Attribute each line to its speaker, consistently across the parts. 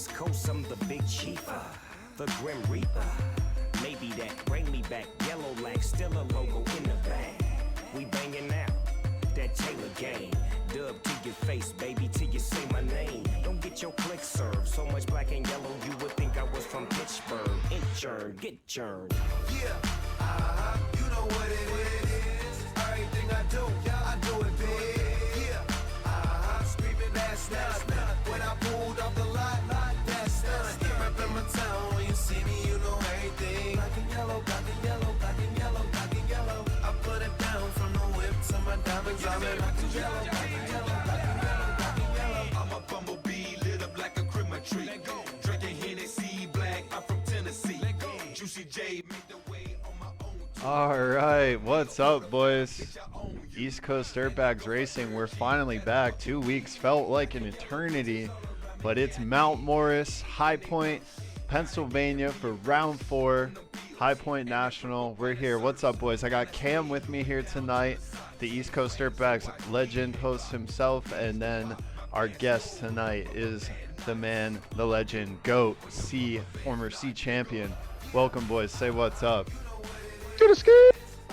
Speaker 1: East Coast, I'm the big chief, the Grim Reaper. Maybe that bring me back, yellow lag, still a logo in the bag. We banging out, that Taylor game. Dub to your face, baby, till you say my name. Don't get your click served, so much black and yellow, you would think I was from Pittsburgh. Inchurn, get churned.
Speaker 2: Yeah, you know what it is. Everything I do it big. Yeah, screaming that's nothing. When I pulled off the lot, that's nothing. Reppin' my town, when you see me, you know everything. Black and yellow, black and yellow, black and yellow, black and yellow. I put it down from the whip to my diamonds. I'm in black and yellow, black and yellow, black and yellow, black and yellow. I'm a bumblebee, lit up like a Christmas tree. Drinking Hennessy, black, I'm from Tennessee. Juicy J, make the way on my own.
Speaker 3: All right, what's up, boys? East Coast Dirtbags Racing, we're finally back. 2 weeks felt like an eternity, but it's Mount Morris, High Point, Pennsylvania for round 4, High Point National. We're here. What's up, boys? I got Cam with me here tonight, the East Coast Dirtbags legend host himself, and then our guest tonight is the man, the legend, GOAT, former C champion. Welcome, boys. Say what's up.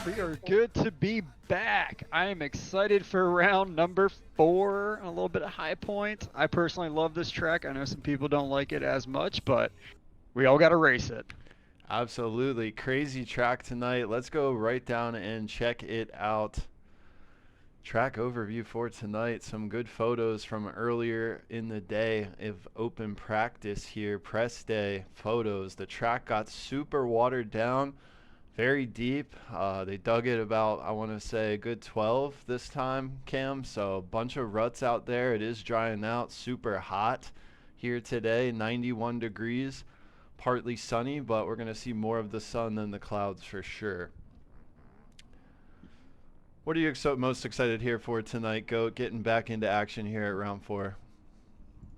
Speaker 4: We are good to be back. I am excited for round number 4, a little bit of High Point. I personally love this track. I know some people don't like it as much, but we all got to race it.
Speaker 3: Absolutely. Crazy track tonight. Let's go right down and check it out. Track overview for tonight. Some good photos from earlier in the day of open practice here. Press day photos. The track got super watered down. Very deep. They dug it about, I want to say, a good 12 this time, Cam. So a bunch of ruts out there. It is drying out. Super hot here today. 91 degrees. Partly sunny, but we're going to see more of the sun than the clouds for sure. What are you most excited here for tonight, Goat? Getting back into action here at round 4.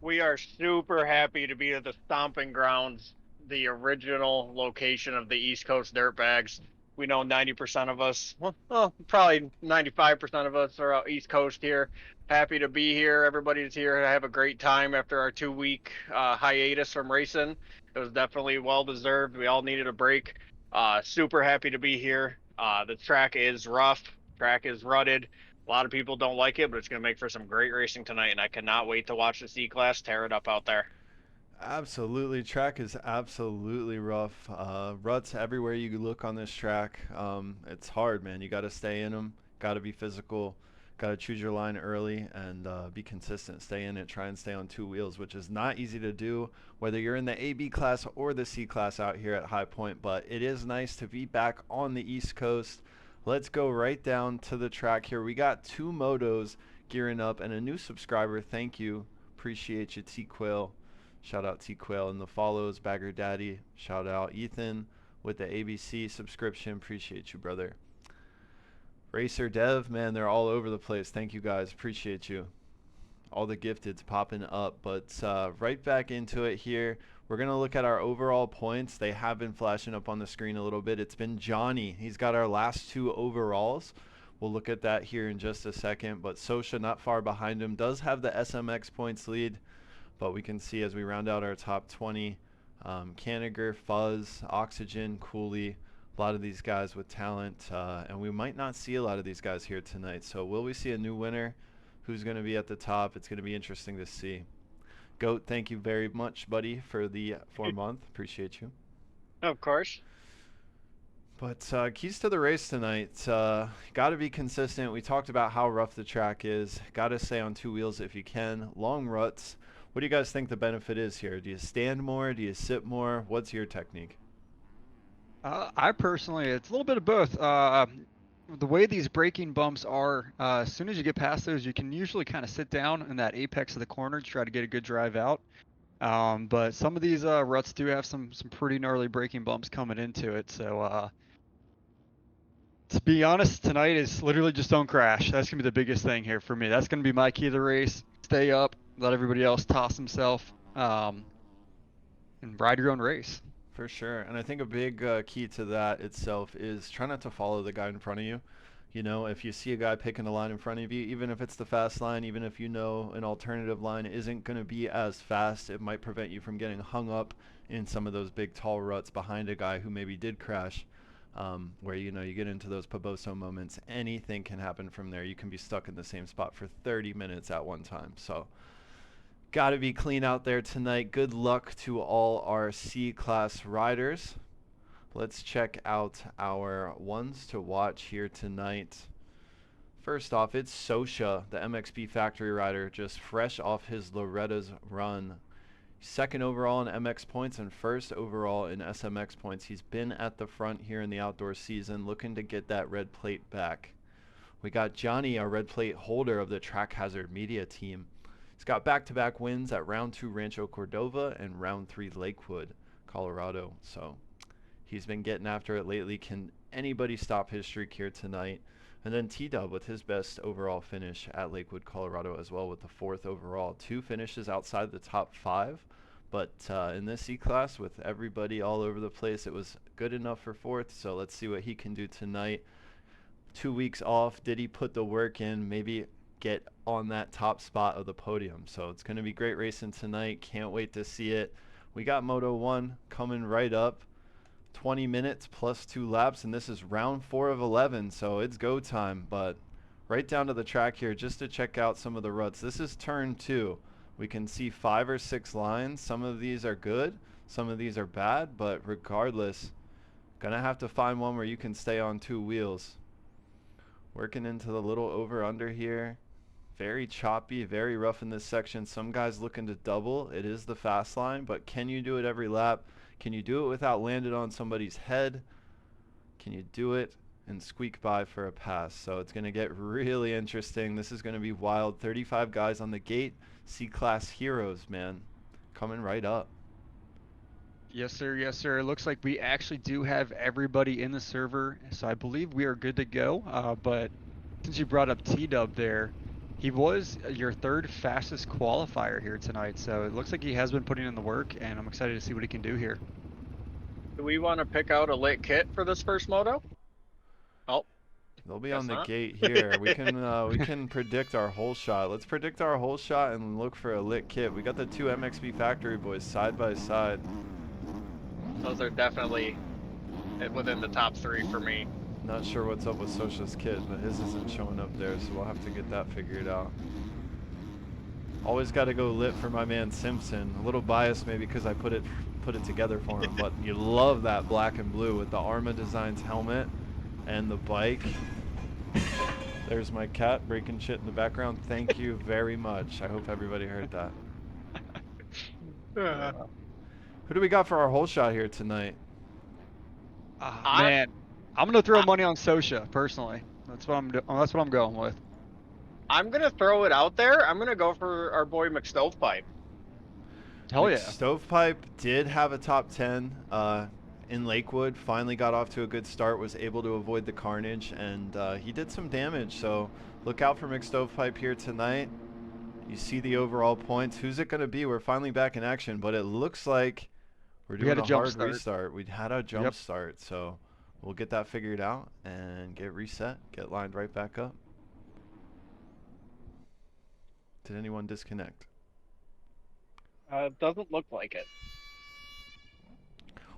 Speaker 5: We are super happy to be at the stomping grounds, the original location of the East Coast Dirtbags. We know 90% of us, well, probably 95% of us are out East Coast here. Happy to be here. Everybody's here to have a great time after our 2-week hiatus from racing. It was definitely well-deserved. We all needed a break. Super happy to be here. The track is rough. Track is rutted. A lot of people don't like it, but it's going to make for some great racing tonight, and I cannot wait to watch the C-Class tear it up out there.
Speaker 3: Absolutely. Track is absolutely rough. Ruts everywhere you look on this track. It's hard, man. You got to stay in them. Got to be physical. Got to choose your line early and be consistent. Stay in it. Try and stay on 2 wheels, which is not easy to do, whether you're in the AB class or the C class out here at High Point. But it is nice to be back on the East Coast. Let's go right down to the track here. We got 2 motos gearing up and a new subscriber. Thank you. Appreciate you, T-Quail. Shout out T-Quail and the follows. Bagger Daddy. Shout out Ethan with the ABC subscription. Appreciate you, brother. Racer Dev, man, they're all over the place. Thank you, guys. Appreciate you. All the gifteds popping up. But right back into it here. We're going to look at our overall points. They have been flashing up on the screen a little bit. It's been Johnny. He's got our last 2 overalls. We'll look at that here in just a second. But Sosha not far behind him. Does have the SMX points lead. But we can see as we round out our top 20, Caniger, Fuzz, Oxygen, Cooley, a lot of these guys with talent. And we might not see a lot of these guys here tonight. So will we see a new winner? Who's going to be at the top? It's going to be interesting to see. Goat, thank you very much, buddy, for the 4-month. Appreciate you.
Speaker 5: Of course.
Speaker 3: But keys to the race tonight. Got to be consistent. We talked about how rough the track is. Got to stay on 2 wheels if you can. Long ruts. What do you guys think the benefit is here? Do you stand more? Do you sit more? What's your technique?
Speaker 4: I personally, it's a little bit of both. The way these braking bumps are, as soon as you get past those, you can usually kind of sit down in that apex of the corner to try to get a good drive out. But some of these ruts do have some pretty gnarly braking bumps coming into it. So to be honest, tonight is literally just don't crash. That's going to be the biggest thing here for me. That's going to be my key to the race. Stay up, let everybody else toss himself, and ride your own race.
Speaker 3: For sure. And I think a big key to that itself is try not to follow the guy in front of you. You know, if you see a guy picking a line in front of you, even if it's the fast line, even if you know an alternative line isn't going to be as fast, it might prevent you from getting hung up in some of those big tall ruts behind a guy who maybe did crash, where, you know, you get into those Poboso moments. Anything can happen from there. You can be stuck in the same spot for 30 minutes at one time. So got to be clean out there tonight. Good luck to all our C-Class riders. Let's check out our ones to watch here tonight. First off, it's Sosha, the MXB factory rider, just fresh off his Loretta's run. Second overall in MX points and first overall in SMX points. He's been at the front here in the outdoor season, looking to get that red plate back. We got Johnny, our red plate holder of the Track Hazard Media team. He's got back-to-back wins at round 2 Rancho Cordova and round 3 Lakewood, Colorado. So he's been getting after it lately. Can anybody stop his streak here tonight? And then T-Dub with his best overall finish at Lakewood, Colorado as well, with the 4th overall. 2 finishes outside the top 5. But in this C-Class, with everybody all over the place, it was good enough for 4th. So let's see what he can do tonight. 2 weeks off. Did he put the work in? Maybe get on that top spot of the podium. So it's going to be great racing tonight. Can't wait to see it. We got Moto 1 coming right up. 20 minutes plus 2 laps, and this is round 4 of 11, so it's go time. But right down to the track here just to check out some of the ruts. This is turn 2. We can see 5 or 6 lines. Some of these are good, some of these are bad, but regardless, gonna have to find one where you can stay on 2 wheels. Working into the little over under here. Very choppy, very rough in this section. Some guys looking to double. It is the fast line, but can you do it every lap? Can you do it without landing on somebody's head? Can you do it and squeak by for a pass? So it's going to get really interesting. This is going to be wild. 35 guys on the gate. C-Class heroes, man. Coming right up.
Speaker 4: Yes, sir. Yes, sir. It looks like we actually do have everybody in the server, so I believe we are good to go. But since you brought up T-Dub there, he was your 3rd fastest qualifier here tonight, so it looks like he has been putting in the work, and I'm excited to see what he can do here.
Speaker 5: Do we want to pick out a lit kit for this first moto? Oh,
Speaker 3: They'll be
Speaker 5: guess
Speaker 3: on the
Speaker 5: not.
Speaker 3: gate here. We can predict our whole shot. Let's predict our whole shot and look for a lit kit. We got the 2 MXB factory boys side by side.
Speaker 5: Those are definitely within the top 3 for me.
Speaker 3: Not sure what's up with Sosha's kit, but his isn't showing up there, so we'll have to get that figured out. Always got to go lit for my man Simpson. A little biased maybe because I put it together for him, but you love that black and blue with the Arma Designs helmet and the bike. There's my cat breaking shit in the background. Thank you very much. I hope everybody heard that. Who do we got for our whole shot here tonight?
Speaker 4: Man, I'm gonna throw money on Sosha personally. That's what I'm going with.
Speaker 5: I'm gonna throw it out there. I'm gonna go for our boy McStovepipe.
Speaker 4: Hell yeah.
Speaker 3: Stovepipe did have a top 10 in Lakewood. Finally got off to a good start. Was able to avoid the carnage, and he did some damage. So look out for McStovepipe here tonight. You see the overall points. Who's it going to be? We're finally back in action, but it looks like we're doing a hard restart. We had a jump start, so we'll get that figured out and get reset, get lined right back up. Did anyone disconnect?
Speaker 5: Doesn't look like it.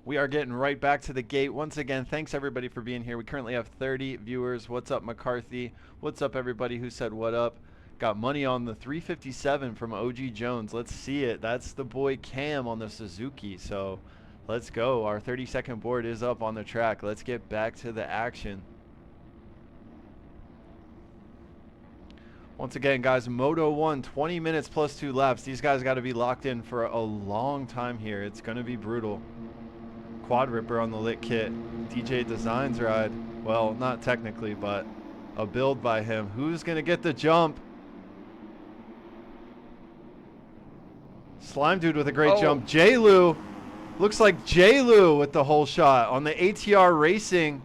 Speaker 3: We are getting right back to the gate. Once again, thanks everybody for being here. We currently have 30 viewers. What's up, McCarthy? What's up, everybody who said what up? Got money on the 357 from OG Jones. Let's see it. That's the boy Cam on the Suzuki. So let's go. Our 30-second board is up on the track. Let's get back to the action. Once again, guys, Moto 1, 20 minutes plus 2 laps. These guys got to be locked in for a long time here. It's going to be brutal. Quad Ripper on the lit kit. DJ Designs ride. Well, not technically, but a build by him. Who's going to get the jump? Slime Dude with a great jump. J-Lou. Looks like J-Lou with the whole shot on the ATR Racing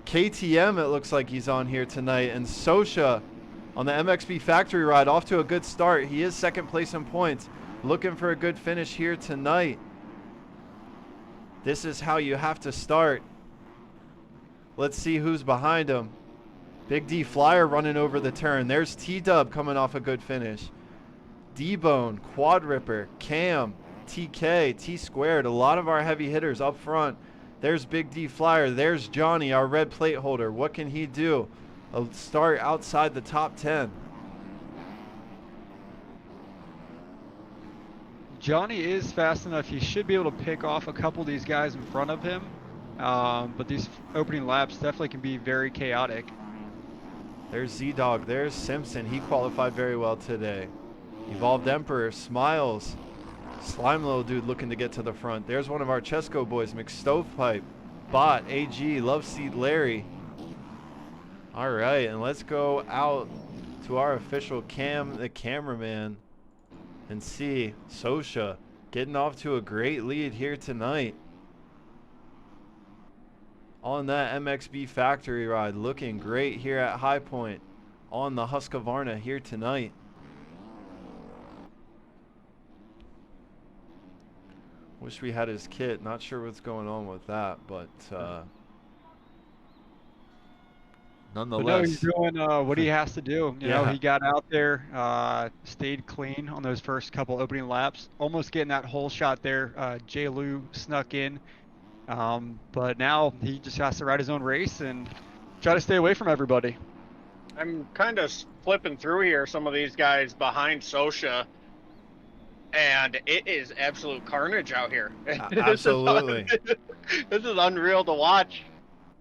Speaker 3: KTM. It looks like he's on here tonight. And Sosha on the MXB factory ride, off to a good start. He is second place in points. Looking for a good finish here tonight. This is how you have to start. Let's see who's behind him. Big D Flyer running over the turn. There's T-Dub coming off a good finish. D-Bone, Quad Ripper, Cam, TK, T-Squared. A lot of our heavy hitters up front. There's Big D Flyer. There's Johnny, our red plate holder. What can he do? A start outside the top 10.
Speaker 4: Johnny is fast enough. He should be able to pick off a couple of these guys in front of him. But these opening laps definitely can be very chaotic.
Speaker 3: There's Z-Dog. There's Simpson. He qualified very well today. Evolved Emperor, Smiles. Slime Little Dude looking to get to the front. There's one of our Chesco boys, McStovepipe. Bot, AG, Love Seat Larry. All right, and let's go out to our official Cam, the cameraman, and see Sosha getting off to a great lead here tonight. On that MXB factory ride, looking great here at High Point on the Husqvarna here tonight. Wish we had his kit. Not sure what's going on with that, but nonetheless.
Speaker 4: But no, he's doing what he has to do. You know,
Speaker 3: Yeah.
Speaker 4: he got out there, stayed clean on those first couple opening laps, almost getting that whole shot there. J. Lou snuck in, but now he just has to ride his own race and try to stay away from everybody.
Speaker 5: I'm kind of flipping through here some of these guys behind Sosha, and it is absolute carnage out here.
Speaker 3: Absolutely.
Speaker 5: This is unreal to watch.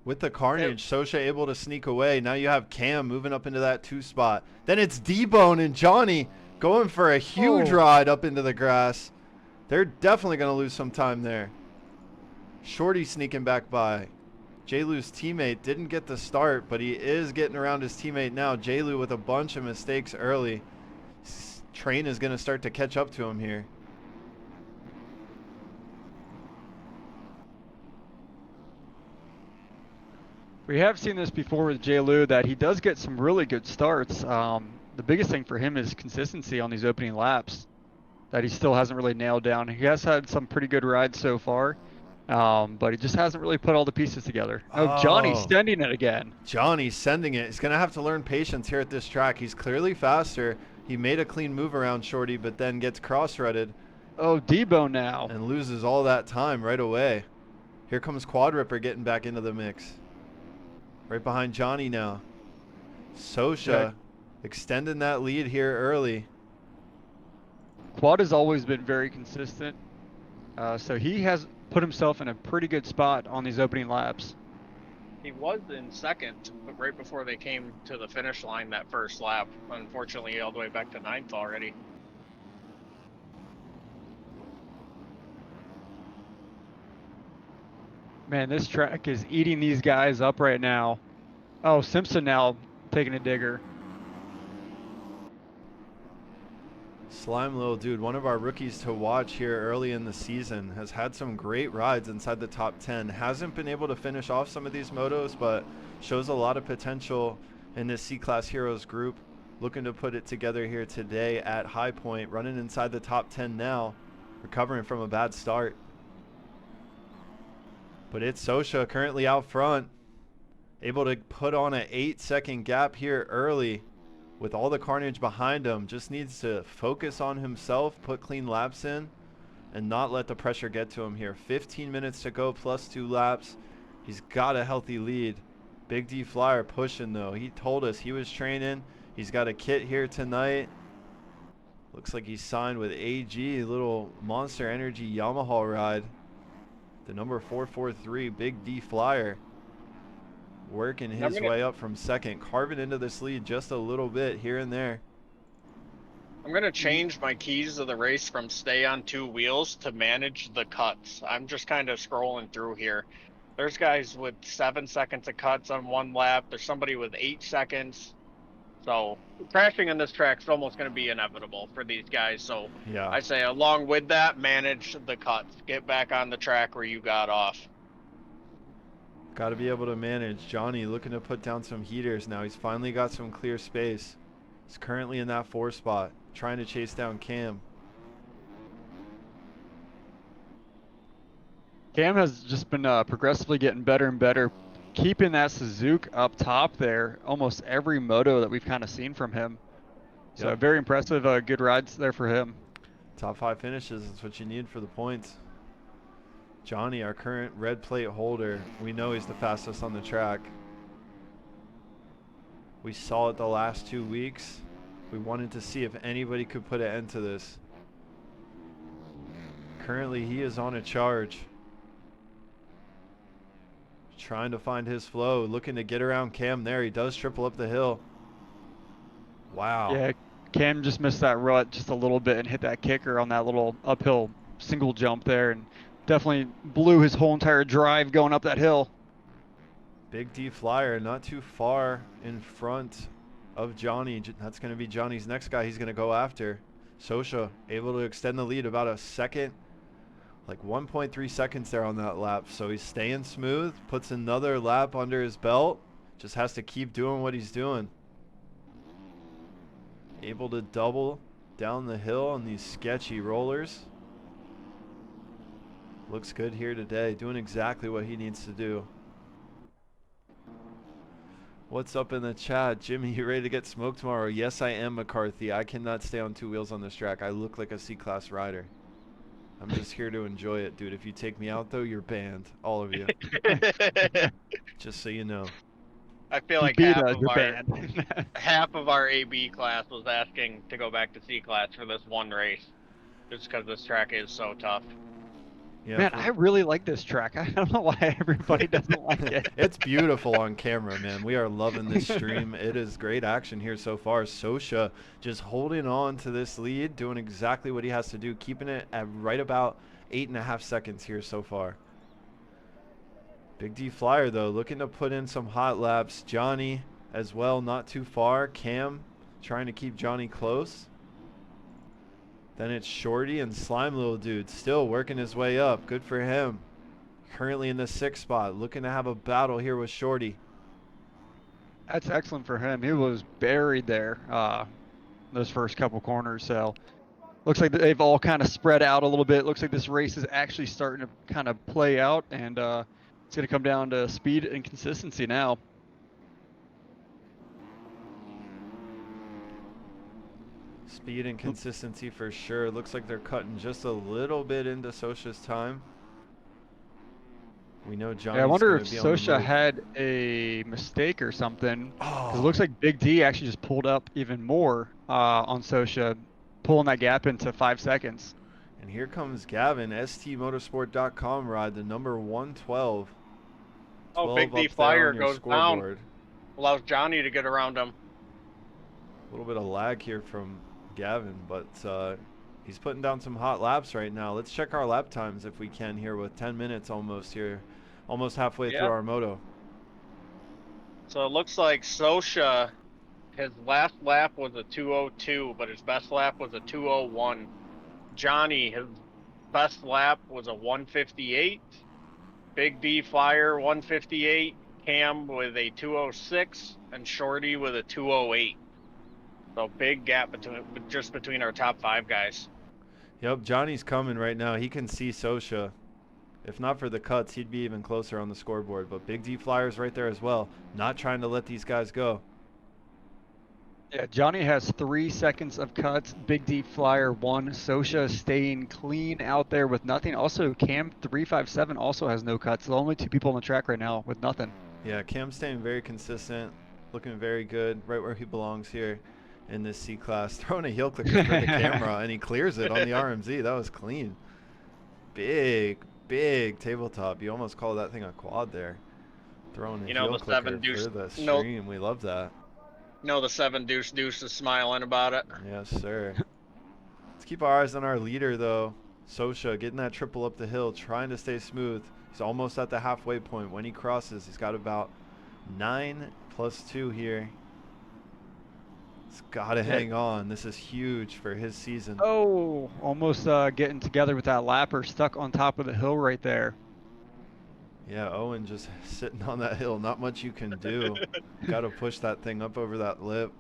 Speaker 3: With the carnage, Sosha able to sneak away. Now you have Cam moving up into that 2 spot. Then it's D-Bone and Johnny going for a huge ride up into the grass. They're definitely going to lose some time there. Shorty sneaking back by. J-Lou's teammate didn't get the start, but he is getting around his teammate now. J-Lou with a bunch of mistakes early. Train is going to start to catch up to him here.
Speaker 4: We have seen this before with J. Lou, that he does get some really good starts. The biggest thing for him is consistency on these opening laps that he still hasn't really nailed down. He has had some pretty good rides so far, but he just hasn't really put all the pieces together. Oh, Johnny's sending it again.
Speaker 3: Johnny's sending it. He's going to have to learn patience here at this track. He's clearly faster. He made a clean move around Shorty, but then gets cross-rutted.
Speaker 4: Oh, Debo now.
Speaker 3: And loses all that time right away. Here comes Quad Ripper getting back into the mix. Right behind Johnny now. Sosha extending that lead here early.
Speaker 4: Quad has always been very consistent, so he has put himself in a pretty good spot on these opening laps.
Speaker 5: He was in second, but right before they came to the finish line that first lap. Unfortunately, all the way back to 9th already.
Speaker 4: Man, this track is eating these guys up right now. Oh, Simpson now taking a digger.
Speaker 3: Slime Little Dude, one of our rookies to watch here early in the season, has had some great rides inside the top 10. Hasn't been able to finish off some of these motos, but shows a lot of potential in this C-Class Heroes group. Looking to put it together here today at High Point, running inside the top 10 now, recovering from a bad start. But it's Sosha currently out front, able to put on an 8-second gap here early with all the carnage behind him. Just needs to focus on himself, put clean laps in, and not let the pressure get to him here. 15 minutes to go plus 2 laps. He's got a healthy lead. Big D Flyer pushing though. He told us he was training. He's got a kit here tonight. Looks like he's signed with AG, a little Monster Energy Yamaha ride. The number 443, Big D Flyer, working his way up from second, carving into this lead just a little bit here and there.
Speaker 5: I'm going to change my keys of the race from stay on 2 wheels to manage the cuts. I'm just kind of scrolling through here. There's guys with 7 seconds of cuts on 1 lap. There's somebody with 8 seconds. So crashing on this track is almost going to be inevitable for these guys. So
Speaker 3: Yeah,
Speaker 5: I say along with that, manage the cuts. Get back on the track where you got off.
Speaker 3: got to be able to manage. Johnny looking to put down some heaters now. He's finally got some clear space. He's currently in that 4 spot, trying to chase down Cam.
Speaker 4: Cam has just been progressively getting better and better, keeping that Suzuki up top there almost every moto that we've kind of seen from him. So
Speaker 3: Yep.
Speaker 4: very impressive. Good rides there for him.
Speaker 3: Top 5 finishes is what you need for the points. Johnny, our current red plate holder, we know he's the fastest on the track. We saw it the last 2 weeks. We wanted to see if anybody could put an end to this. Currently, he is on a charge. Trying to find his flow, looking to get around Cam there. He does triple up the hill. Wow.
Speaker 4: Yeah, Cam just missed that rut just a little bit and hit that kicker on that little uphill single jump there, and definitely blew his whole entire drive going up that hill.
Speaker 3: Big D Flyer not too far in front of Johnny. That's going to be Johnny's next guy he's going to go after. Sosha able to extend the lead about a second, like 1.3 seconds there on that lap. So he's staying smooth, puts another lap under his belt, just has to keep doing what he's doing. Able to double down the hill on these sketchy rollers. Looks good here today, doing exactly what he needs to do. What's up in the chat? Jimmy, you ready to get smoked tomorrow? Yes, I am, McCarthy. I cannot stay on 2 wheels on this track. I look like a C-class rider. I'm just here to enjoy it, dude. If you take me out, though, you're banned. All of you. Just so you know.
Speaker 5: I feel like half of our AB class was asking to go back to C class for this one race, just because this track is so tough.
Speaker 3: Yeah,
Speaker 4: man, I really like this track. I don't know why everybody doesn't like it.
Speaker 3: It's beautiful on camera, man. We are loving this stream. It is great action here so far. Sosha just holding on to this lead, doing exactly what he has to do, keeping it at right about 8.5 seconds here so far. Big D Flyer, though, looking to put in some hot laps. Johnny as well, not too far. Cam trying to keep Johnny close. Then it's Shorty and Slime Little Dude still working his way up. Good for him. Currently in the 6th spot, looking to have a battle here with Shorty.
Speaker 4: That's excellent for him. He was buried there those first couple corners. So looks like they've all kind of spread out a little bit. Looks like this race is actually starting to kind of play out, and it's going to come down to speed and consistency now.
Speaker 3: Speed and consistency for sure. Looks like they're cutting just a little bit into Sosha's time. We know Johnny's
Speaker 4: I wonder if
Speaker 3: be on the
Speaker 4: Sosha
Speaker 3: move.
Speaker 4: had a mistake or something. Because
Speaker 3: Oh.
Speaker 4: it looks like Big D actually just pulled up even more on Sosha, pulling that gap into 5 seconds.
Speaker 3: And here comes Gavin, stmotorsport.com ride, the number 112.
Speaker 5: Oh, Big
Speaker 3: 12
Speaker 5: D
Speaker 3: up there
Speaker 5: Flyer
Speaker 3: on your
Speaker 5: goes
Speaker 3: scoreboard.
Speaker 5: down. Allows Johnny to get around him.
Speaker 3: A little bit of lag here from Gavin, but he's putting down some hot laps right now. Let's check our lap times if we can here with 10 minutes almost here. Almost halfway through our moto.
Speaker 5: So it looks like Sosha, his last lap was a 2:02, but his best lap was a 2:01. Johnny, his best lap was a 1:58. Big D Flyer 1:58. Cam with a 2:06, and Shorty with a 2:08. So big gap between our top 5 guys.
Speaker 3: Yep, Johnny's coming right now. He can see Sosha. If not for the cuts, he'd be even closer on the scoreboard. But Big D Flyer's right there as well. Not trying to let these guys go.
Speaker 4: Yeah, Johnny has 3 seconds of cuts. Big D Flyer 1. Sosha staying clean out there with nothing. Also, Cam 357 also has no cuts. The only 2 people on the track right now with nothing.
Speaker 3: Yeah, Cam's staying very consistent. Looking very good. Right where he belongs here in this C-Class. Throwing a heel clicker for the camera, and he clears it on the RMZ. That was clean. Big tabletop. You almost call that thing a quad there. Throwing a heel clicker for the stream. We love that.
Speaker 5: The 7 Deuce is smiling about it.
Speaker 3: Yes, sir. Let's keep our eyes on our leader, though. Sosha getting that triple up the hill, trying to stay smooth. He's almost at the halfway point. When he crosses, he's got about 9 plus 2 here. He's got to hang on. This is huge for his season.
Speaker 4: Oh, almost getting together with that lapper, stuck on top of the hill right there.
Speaker 3: Yeah, Owen just sitting on that hill. Not much you can do. Got to push that thing up over that lip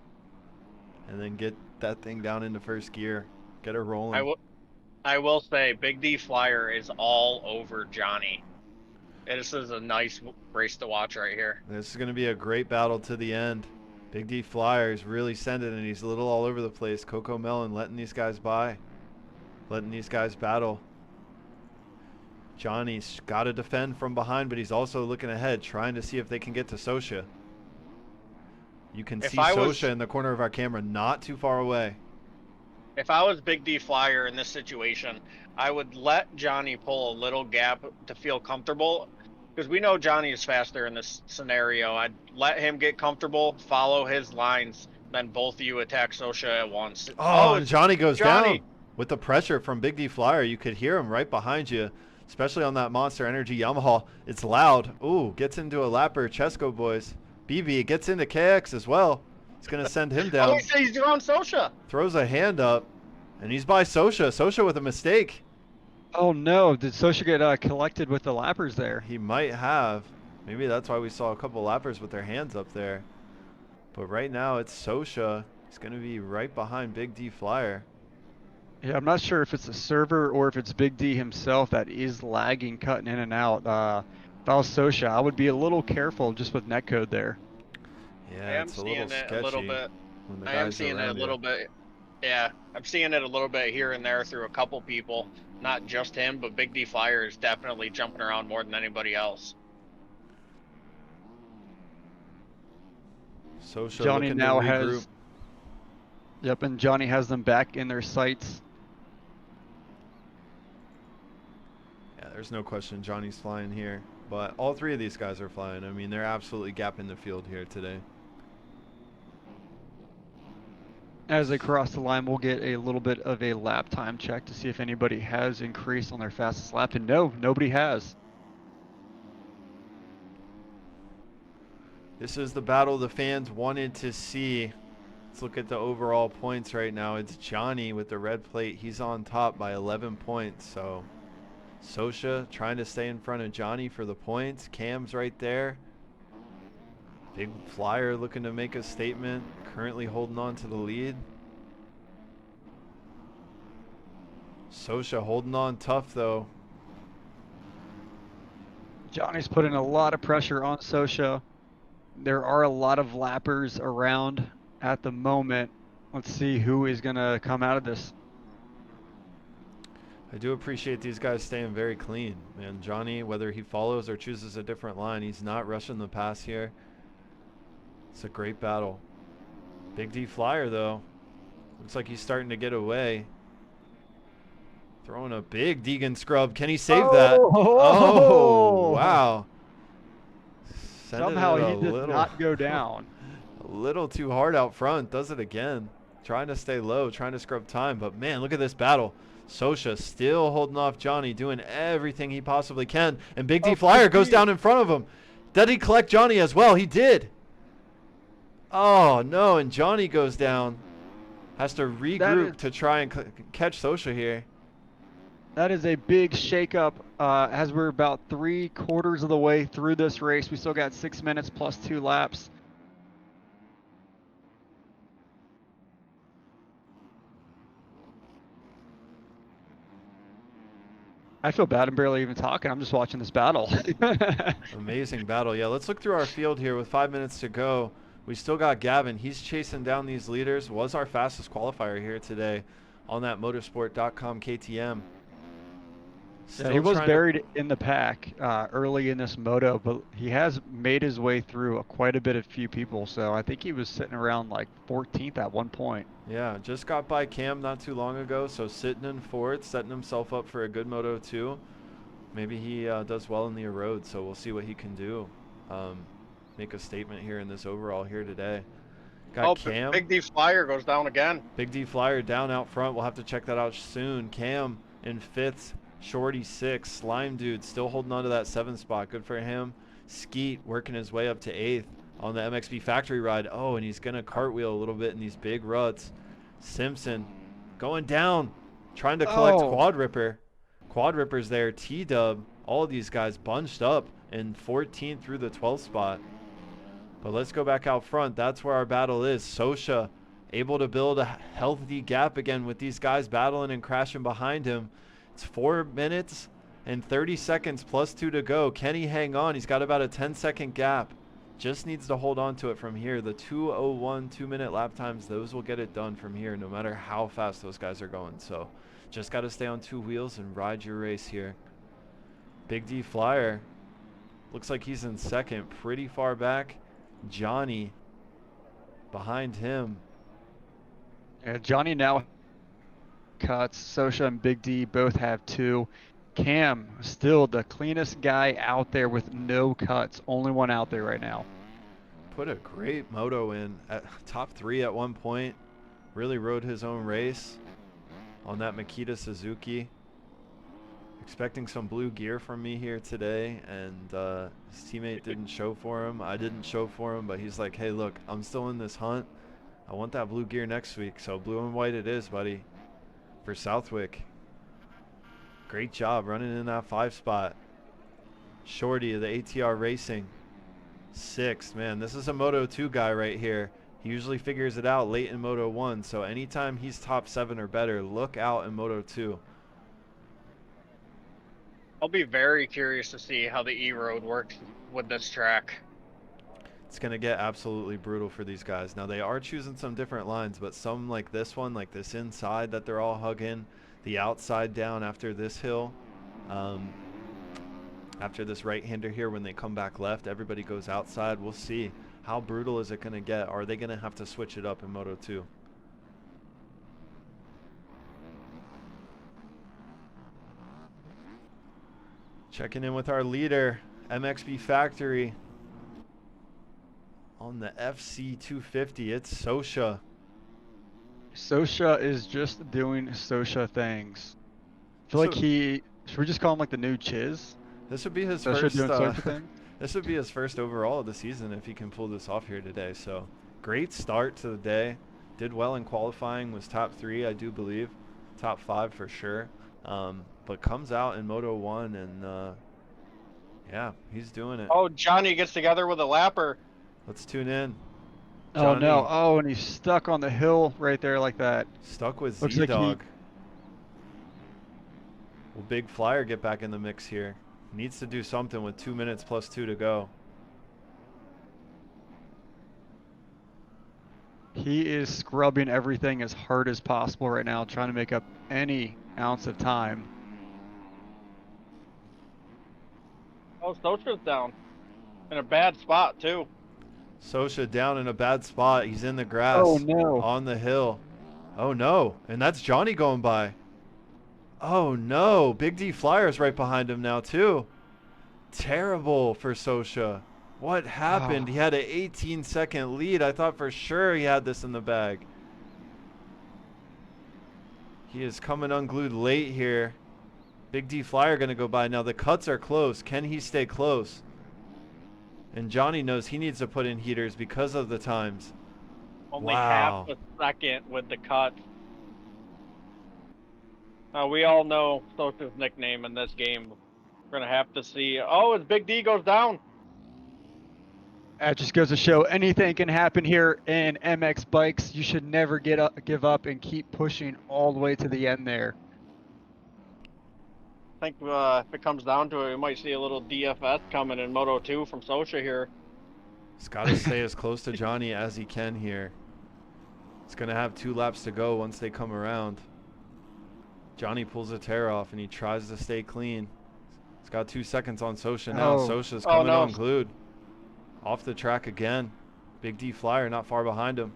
Speaker 3: and then get that thing down into first gear. Get her rolling.
Speaker 5: I will say, Big D Flyer is all over Johnny. This is a nice race to watch right here.
Speaker 3: This is going to be a great battle to the end. Big D Flyer is really sending, and he's a little all over the place. Coco Melon letting these guys by, letting these guys battle. Johnny's got to defend from behind, but he's also looking ahead, trying to see if they can get to Sosha. You can see Sosha in the corner of our camera, not too far away.
Speaker 5: If I was Big D Flyer in this situation, I would let Johnny pull a little gap to feel comfortable, because we know Johnny is faster in this scenario. I'd let him get comfortable, follow his lines, then both of you attack Sosha at once.
Speaker 3: Oh, and Johnny goes down. With the pressure from Big D Flyer, you could hear him right behind you, especially on that Monster Energy Yamaha. It's loud. Ooh, gets into a lapper. Chesco boys. BB gets into KX as well. It's going to send him down.
Speaker 5: Oh, he's on Sosha.
Speaker 3: Throws a hand up, and he's by Sosha. Sosha with a mistake.
Speaker 4: Oh no, did Sosha get collected with the lappers there?
Speaker 3: He might have. Maybe that's why we saw a couple lappers with their hands up there. But right now it's Sosha. He's going to be right behind Big D Flyer.
Speaker 4: Yeah, I'm not sure if it's a server or if it's Big D himself that is lagging, cutting in and out. If I was Sosha, I would be a little careful just with netcode there.
Speaker 3: Yeah, it's a little sketchy.
Speaker 5: I am seeing it a little bit. Yeah, I'm seeing it a little bit here and there through a couple people. Not just him, but Big D Flyer is definitely jumping around more than anybody else.
Speaker 3: Sosha
Speaker 4: Johnny
Speaker 3: looking
Speaker 4: now
Speaker 3: to regroup.
Speaker 4: has. Yep, and Johnny has them back in their sights.
Speaker 3: Yeah, there's no question Johnny's flying here. But all three of these guys are flying. I mean, they're absolutely gapping the field here today.
Speaker 4: As they cross the line, we'll get a little bit of a lap time check to see if anybody has increased on their fastest lap. And no, nobody has.
Speaker 3: This is the battle the fans wanted to see. Let's look at the overall points right now. It's Johnny with the red plate. He's on top by 11 points. So Sosha trying to stay in front of Johnny for the points. Cam's right there. Big Flyer looking to make a statement. Currently holding on to the lead. Sosha holding on tough though.
Speaker 4: Johnny's putting a lot of pressure on Sosha. There are a lot of lappers around at the moment. Let's see who is going to come out of this.
Speaker 3: I do appreciate these guys staying very clean, man. Johnny, whether he follows or chooses a different line, he's not rushing the pass here. It's a great battle. Big D Flyer, though. Looks like he's starting to get away. Throwing a big Deegan scrub. Can he save that? Oh, wow.
Speaker 4: Somehow he did not go down.
Speaker 3: A little too hard out front. Does it again. Trying to stay low, trying to scrub time. But, man, look at this battle. Sosha still holding off Johnny, doing everything he possibly can. And Big D Flyer goes down in front of him. Did he collect Johnny as well? He did. Oh, no, and Johnny goes down. Has to regroup to try and catch Sosha here.
Speaker 4: That is a big shakeup as we're about 3/4 of the way through this race. We still got 6 minutes plus 2 laps. I feel bad. I'm barely even talking. I'm just watching this battle.
Speaker 3: Amazing battle. Yeah, let's look through our field here with 5 minutes to go. We still got Gavin. He's chasing down these leaders. Was our fastest qualifier here today on that motorsport.com KTM.
Speaker 4: Yeah, he was buried in the pack early in this moto, but he has made his way through quite a bit of few people. So I think he was sitting around like 14th at one point.
Speaker 3: Yeah, just got by Cam not too long ago. So sitting in fourth, setting himself up for a good moto too. Maybe he does well in the road. So we'll see what he can do. Make a statement here in this overall here today. Got Cam.
Speaker 5: Big D Flyer goes down again.
Speaker 3: Big D Flyer down out front. We'll have to check that out soon. Cam in 5th. Shorty 6th. Slime Dude still holding on to that 7th spot. Good for him. Skeet working his way up to 8th on the MXB factory ride. Oh, and he's going to cartwheel a little bit in these big ruts. Simpson going down, trying to collect Quad Ripper. Quad Ripper's there. T-Dub. All of these guys bunched up in 14th through the 12th spot. But let's go back out front. That's where our battle is. Sosha able to build a healthy gap again with these guys battling and crashing behind him. It's 4 minutes And 30 seconds plus 2 to go. Can he hang on? He's got about a 10-second gap. Just needs to hold on to it from here. The 2:01 2-minute lap times, those will get it done from here no matter how fast those guys are going. So just got to stay on 2 wheels and ride your race here. Big D Flyer looks like he's in second, pretty far back. Johnny behind him.
Speaker 4: And Johnny now cuts. Sosha and Big D both have 2. Cam, still the cleanest guy out there with no cuts. Only one out there right now.
Speaker 3: Put a great moto in at top 3 at one point. Really rode his own race on that Makita Suzuki. Expecting some blue gear from me here today, and his teammate didn't show for him. I didn't show for him, but he's like, hey, look, I'm still in this hunt. I want that blue gear next week. So blue and white it is, buddy, for Southwick. Great job running in that 5 spot. Shorty of the ATR Racing, 6th. Man, this is a Moto 2 guy right here. He usually figures it out late in Moto 1. So anytime he's top 7 or better, look out in Moto 2.
Speaker 5: I'll be very curious to see how the E-Road works with this track.
Speaker 3: It's going to get absolutely brutal for these guys. Now, they are choosing some different lines, but some like this one, like this inside that they're all hugging, the outside down after this hill, after this right-hander here, when they come back left, everybody goes outside. We'll see. How brutal is it going to get? Are they going to have to switch it up in Moto 2? Checking in with our leader, MXB Factory. On the FC 250, it's Sosha.
Speaker 4: Sosha is just doing Sosha things. I feel like should we just call him like the new Chiz?
Speaker 3: This would be his
Speaker 4: Sosha
Speaker 3: first.
Speaker 4: doing Sosha thing?
Speaker 3: This would be his first overall of the season if he can pull this off here today. So great start to the day. Did well in qualifying. Was top 3, I do believe. Top 5 for sure. But comes out in Moto 1 and yeah, he's doing it.
Speaker 5: Oh, Johnny gets together with a lapper.
Speaker 3: Let's tune in.
Speaker 4: Oh no!
Speaker 3: Johnny.
Speaker 4: Oh, and he's stuck on the hill right there like that.
Speaker 3: Stuck with
Speaker 4: Looks like
Speaker 3: Z-Dog. Will Big Flyer get back in the mix here? Needs to do something with 2 minutes plus 2 to go.
Speaker 4: He is scrubbing everything as hard as possible right now, trying to make up any ounce of time.
Speaker 5: Oh, Sosha's down. In a bad spot, too.
Speaker 3: Sosha down in a bad spot. He's in the grass.
Speaker 4: Oh, no.
Speaker 3: On the hill. Oh no. And that's Johnny going by. Oh no. Big D Flyer's right behind him now too. Terrible for Sosha. What happened? He had an 18-second lead. I thought for sure he had this in the bag. He is coming unglued late here. Big D Flyer going to go by. Now the cuts are close. Can he stay close? And Johnny knows he needs to put in heaters because of the times.
Speaker 5: Only
Speaker 3: Wow.
Speaker 5: half a second with the cut. We all know Sosha's nickname in this game. We're going to have to see. Oh, as Big D goes down.
Speaker 4: That just goes to show anything can happen here in MX bikes. You should never give up and keep pushing all the way to the end there.
Speaker 5: I think if it comes down to it, we might see a little DFS coming in Moto 2 from Sosha here.
Speaker 3: He's got to stay as close to Johnny as he can here. He's going to have 2 laps to go once they come around. Johnny pulls a tear off and he tries to stay clean. He's got 2 seconds on Sosha now.
Speaker 4: Oh.
Speaker 3: Sosha's coming
Speaker 5: no.
Speaker 3: unglued. Off the track again. Big D Flyer not far behind him.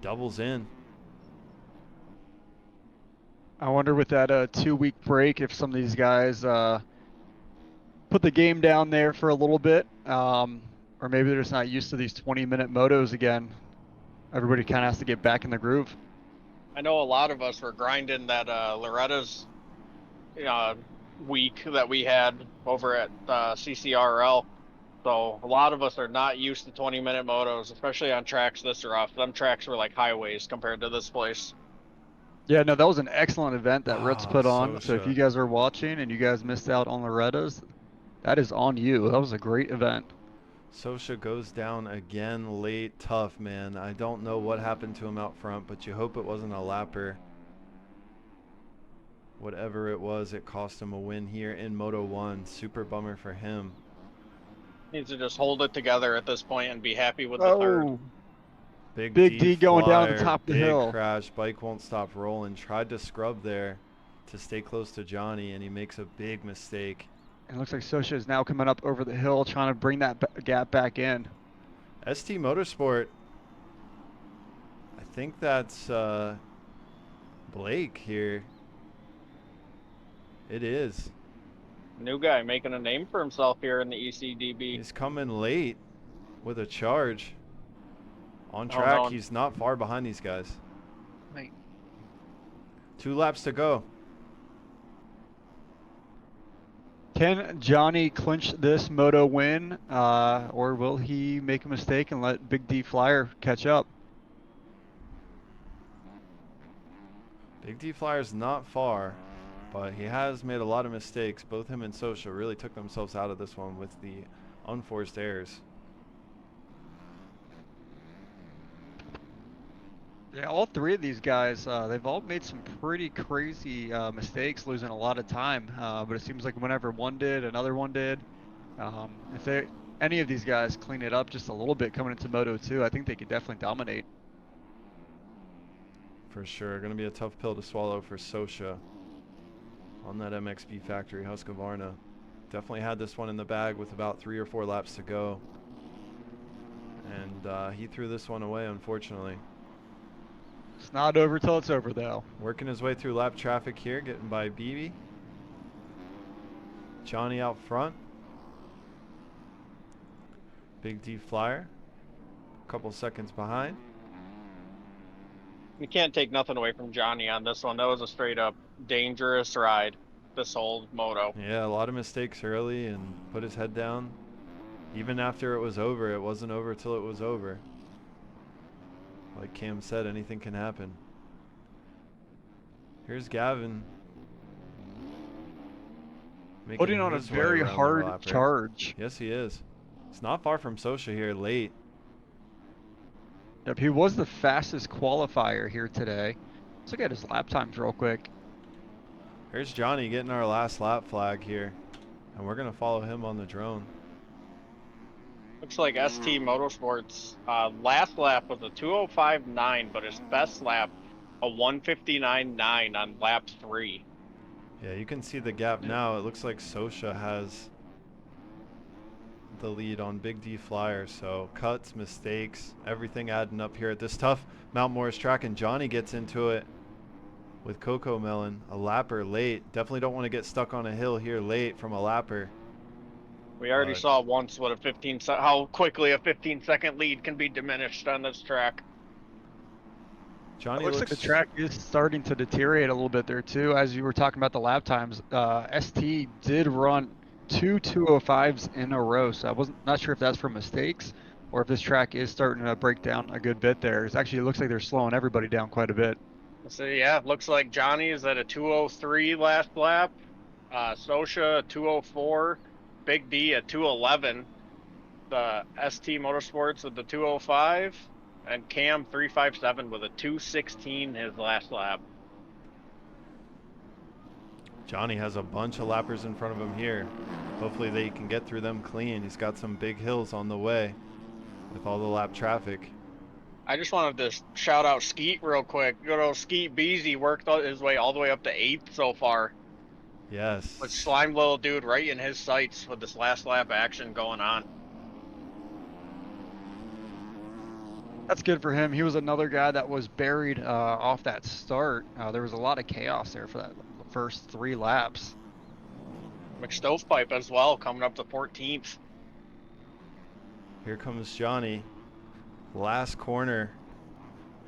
Speaker 3: Doubles in.
Speaker 4: I wonder with that 2-week break if some of these guys put the game down there for a little bit, or maybe they're just not used to these 20-minute motos again. Everybody kind of has to get back in the groove.
Speaker 5: I know a lot of us were grinding that Loretta's week that we had over at CCRL. So a lot of us are not used to 20-minute motos, especially on tracks this rough. Them tracks were like highways compared to this place.
Speaker 4: Yeah, no, that was an excellent event that Ritz put on. So if
Speaker 3: Sosha.
Speaker 4: you guys are watching and you guys missed out on Loretta's, that is on you. That was a great event.
Speaker 3: Sosha goes down again late. Tough, man. I don't know what happened to him out front, but you hope it wasn't a lapper. whatever it was, it cost him a win here in Moto 1. Super bummer for him.
Speaker 5: Needs to just hold it together at this point and be happy with the third.
Speaker 4: Oh,
Speaker 3: Big
Speaker 4: Big D going down the
Speaker 3: flyer,
Speaker 4: top of the
Speaker 3: big
Speaker 4: hill.
Speaker 3: crash. Bike won't stop rolling. Tried to scrub there to stay close to Johnny, and he makes a big mistake.
Speaker 4: And it looks like Sosha is now coming up over the hill, trying to bring that gap back in.
Speaker 3: ST Motorsport, I think that's Blake here. It is.
Speaker 5: New guy making a name for himself here in the ECDB.
Speaker 3: He's coming late with a charge. On
Speaker 5: Oh,
Speaker 3: track,
Speaker 5: no.
Speaker 3: he's not far behind these guys.
Speaker 5: Wait.
Speaker 3: 2 laps to go.
Speaker 4: Can Johnny clinch this moto win, or will he make a mistake and let Big D Flyer catch up?
Speaker 3: Big D Flyer's not far, but he has made a lot of mistakes. Both him and Sosha really took themselves out of this one with the unforced errors.
Speaker 4: Yeah, all three of these guys, they've all made some pretty crazy mistakes, losing a lot of time. But it seems like whenever one did, another one did. If any of these guys clean it up just a little bit coming into Moto 2, I think they could definitely dominate.
Speaker 3: For sure. Going to be a tough pill to swallow for Sosha on that MXB factory Husqvarna. Definitely had this one in the bag with about 3 or 4 laps to go. And he threw this one away, unfortunately.
Speaker 4: It's not over till it's over, though.
Speaker 3: Working his way through lap traffic here, getting by BB. Johnny out front. Big D Flyer, a couple seconds behind.
Speaker 5: You can't take nothing away from Johnny on this one. That was a straight up dangerous ride, this whole moto.
Speaker 3: Yeah, a lot of mistakes early and put his head down. Even after it was over, it wasn't over till it was over. Like Cam said, anything can happen. Here's Gavin.
Speaker 4: Putting on a
Speaker 3: his way
Speaker 4: very
Speaker 3: around the
Speaker 4: hard
Speaker 3: lapper.
Speaker 4: charge.
Speaker 3: Yes, he is. It's not far from Sosha here, late.
Speaker 4: Yep, he was the fastest qualifier here today. Let's look at his lap times real quick.
Speaker 3: Here's Johnny getting our last lap flag here. And we're going to follow him on the drone.
Speaker 5: Looks like ST Motorsports last lap was a 2:05.9, but his best lap a 1:59.9 on lap 3.
Speaker 3: Yeah, you can see the gap now. It looks like Sosha has the lead on Big D Flyer. So cuts, mistakes, everything adding up here at this tough Mount Morris track. And Johnny gets into it with Coco Melon, a lapper late. Definitely don't want to get stuck on a hill here late from a lapper.
Speaker 5: We already saw once what a how quickly a 15-second lead can be diminished on this track.
Speaker 3: Johnny
Speaker 4: It looks like the track is starting to deteriorate a little bit there too. As you were talking about the lap times, ST did run 2 2:05s in a row, so I wasn't not sure if that's from mistakes or if this track is starting to break down a good bit there. It actually looks like they're slowing everybody down quite a bit.
Speaker 5: So yeah, looks like Johnny is at a 2:03 last lap, Sosha a 2:04, Big D at 2:11, the ST Motorsports with the 2:05, and Cam 357 with a 2:16 his last lap.
Speaker 3: Johnny has a bunch of lappers in front of him here. Hopefully they can get through them clean. He's got some big hills on the way with all the lap traffic.
Speaker 5: I just wanted to shout out Skeet real quick. Good old Skeet Beasy worked his way all the way up to 8th so far.
Speaker 3: Yes.
Speaker 5: With slime little dude right in his sights with this last lap action going on.
Speaker 4: That's good for him. He was another guy that was buried off that start. There was a lot of chaos there for that first 3 laps.
Speaker 5: McStovepipe as well, coming up to 14th.
Speaker 3: Here comes Johnny. Last corner.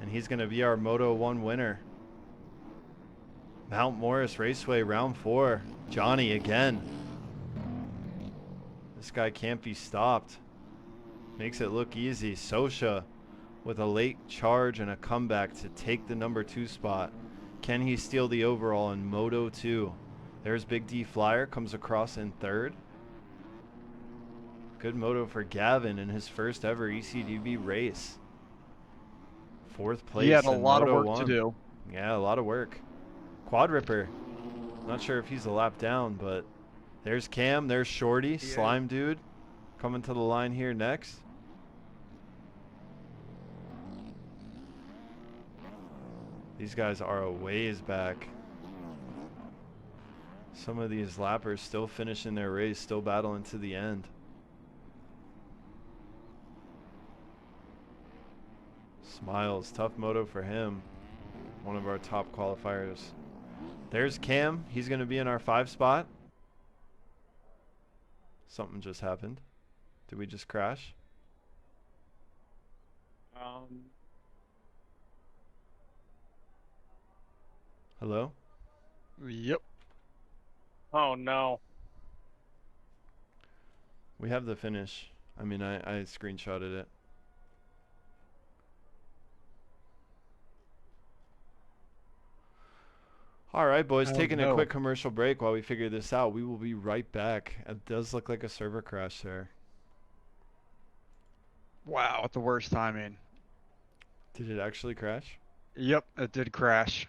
Speaker 3: And he's going to be our Moto 1 winner. Mount Morris Raceway, round 4. Johnny again. This guy can't be stopped. Makes it look easy. Sosha with a late charge and a comeback to take the number 2 spot. Can he steal the overall in Moto 2? There's Big D Flyer, comes across in 3rd. Good moto for Gavin in his first ever ECDB race. 4th place.
Speaker 4: He had a lot of
Speaker 3: Moto
Speaker 4: work
Speaker 3: 1.
Speaker 4: to do.
Speaker 3: Yeah, a lot of work. Quad Ripper Not sure if he's a lap down, but there's Cam. There's Shorty, Slime Dude, coming to the line here next. These guys are a ways back. Some of these lappers still finishing their race, still battling to the end. Smiles, tough moto for him. One of our top qualifiers. There's Cam. He's going to be in our 5 spot. Something just happened. Did we just crash? Hello?
Speaker 4: Yep.
Speaker 5: Oh no.
Speaker 3: We have the finish. I mean, I screenshotted it. All right, boys,
Speaker 4: Oh,
Speaker 3: taking a
Speaker 4: no.
Speaker 3: quick commercial break while we figure this out. We will be right back. It does look like a server crash there.
Speaker 4: Wow, at the worst timing.
Speaker 3: Did it actually crash?
Speaker 4: Yep, it did crash.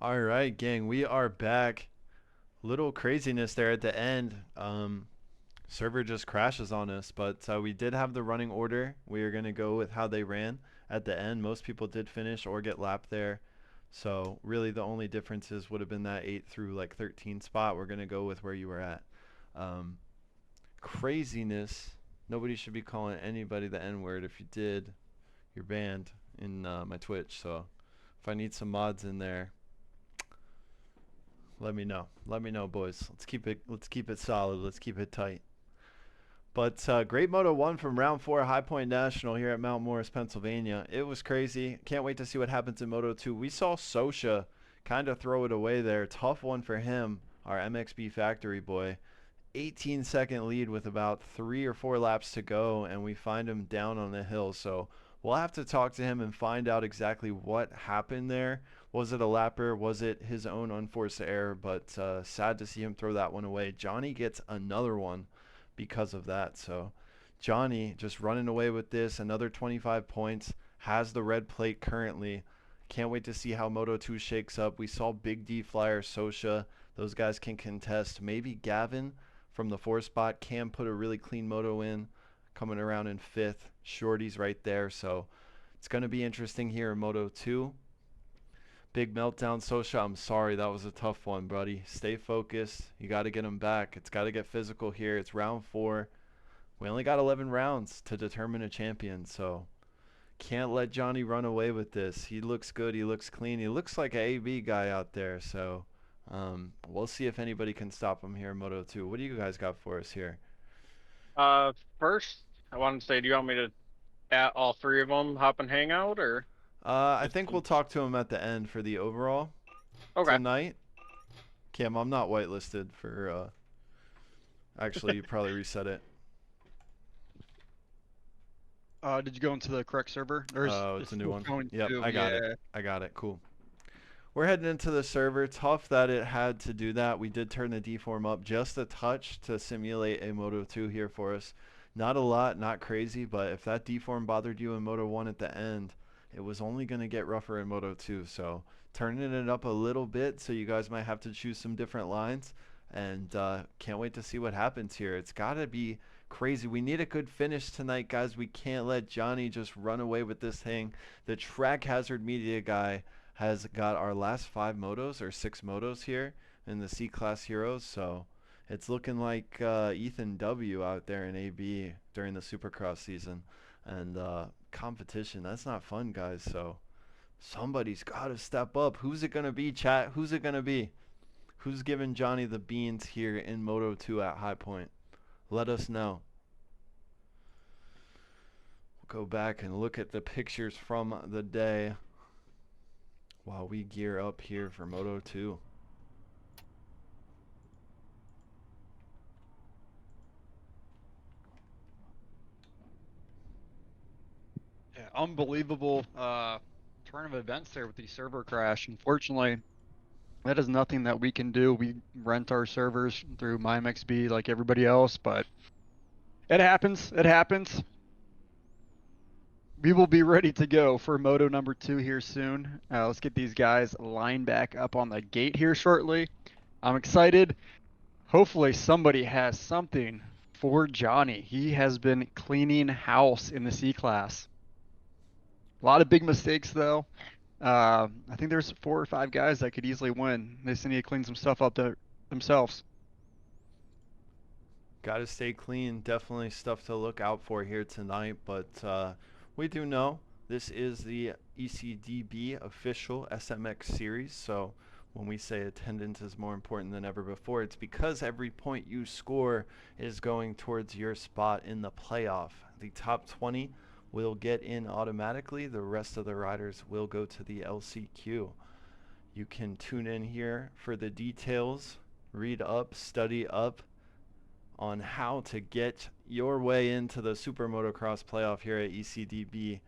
Speaker 3: All right, gang, we are back. Little craziness there at the end. Server just crashes on us, but we did have the running order. We are going to go with how they ran at the end. Most people did finish or get lapped there. So really the only differences would have been that 8 through like 13 spot. We're going to go with where you were at. Craziness. Nobody should be calling anybody the N-word. If you did, you're banned in my Twitch. So if I need some mods in there, let me know. Let me know, boys. Let's keep it solid. Let's keep it tight. But great Moto 1 from round 4 High Point National here at Mount Morris, Pennsylvania. It was crazy. Can't wait to see what happens in Moto 2. We saw Sosha kind of throw it away there. Tough one for him, our MXB factory boy. 18-second lead with about 3 or 4 laps to go, and we find him down on the hill. So we'll have to talk to him and find out exactly what happened there. Was it a lapper? Was it his own unforced error? But sad to see him throw that one away. Johnny gets another one because of that. So Johnny just running away with this, another 25 points, has the red plate currently. Can't wait to see how Moto 2 shakes up. We saw Big D Flyer, Sosha, those guys can contest. Maybe Gavin from the 4 spot can put a really clean moto in, coming around in 5th. Shorty's right there, so it's going to be interesting here in Moto 2. Big meltdown, Sosha. I'm sorry, that was a tough one, buddy. Stay focused. You got to get him back. It's got to get physical here. It's round 4. We only got 11 rounds to determine a champion, so can't let Johnny run away with this. He looks good. He looks clean. He looks like an AB guy out there, so we'll see if anybody can stop him here in Moto 2. What do you guys got for us here?
Speaker 5: First, I wanted to say, do you want me to at all 3 of them hop and hang out, or?
Speaker 3: I think we'll talk to him at the end for the overall tonight. Cam, I'm not whitelisted for. Actually, you probably reset it.
Speaker 4: Did you go into the correct server?
Speaker 3: Oh, it's a new one. Yep, I got it. I got it. Cool. we're heading into the server. Tough that it had to do that. We did turn the deform up just a touch to simulate a Moto 2 here for us. Not a lot, not crazy, but if that deform bothered you in Moto 1 at the end, it was only going to get rougher in Moto 2. So turning it up a little bit, so you guys might have to choose some different lines. And can't wait to see what happens here. It's got to be crazy. We need a good finish tonight, guys. We can't let Johnny just run away with this thing. The Track Hazard Media guy has got our last 5 motos or 6 motos here in the C-Class Heroes. So it's looking like Ethan W out there in AB during the Supercross season. And competition, that's not fun, guys. So somebody's got to step up. Who's it going to be, chat? Who's it going to be? Who's giving Johnny the beans here in Moto 2 at High Point? Let us know. We'll go back and look at the pictures from the day while we gear up here for Moto 2.
Speaker 4: Yeah, unbelievable turn of events there with the server crash. Unfortunately, that is nothing that we can do. We rent our servers through MyMXB like everybody else, but it happens. It happens. We will be ready to go for Moto number 2 here soon. Let's get these guys lined back up on the gate here shortly. I'm excited. Hopefully somebody has something for Johnny. He has been cleaning house in the C-Class. A lot of big mistakes, though. I think there's 4 or 5 guys that could easily win. They just need to clean some stuff up themselves.
Speaker 3: Got to stay clean. Definitely stuff to look out for here tonight. But we do know this is the ECDB official SMX series. So when we say attendance is more important than ever before, it's because every point you score is going towards your spot in the playoff. The top 20 will get in automatically. The rest of the riders will go to the LCQ. You can tune in here for the details, read up, study up on how to get your way into the Super Motocross playoff here at ECDB.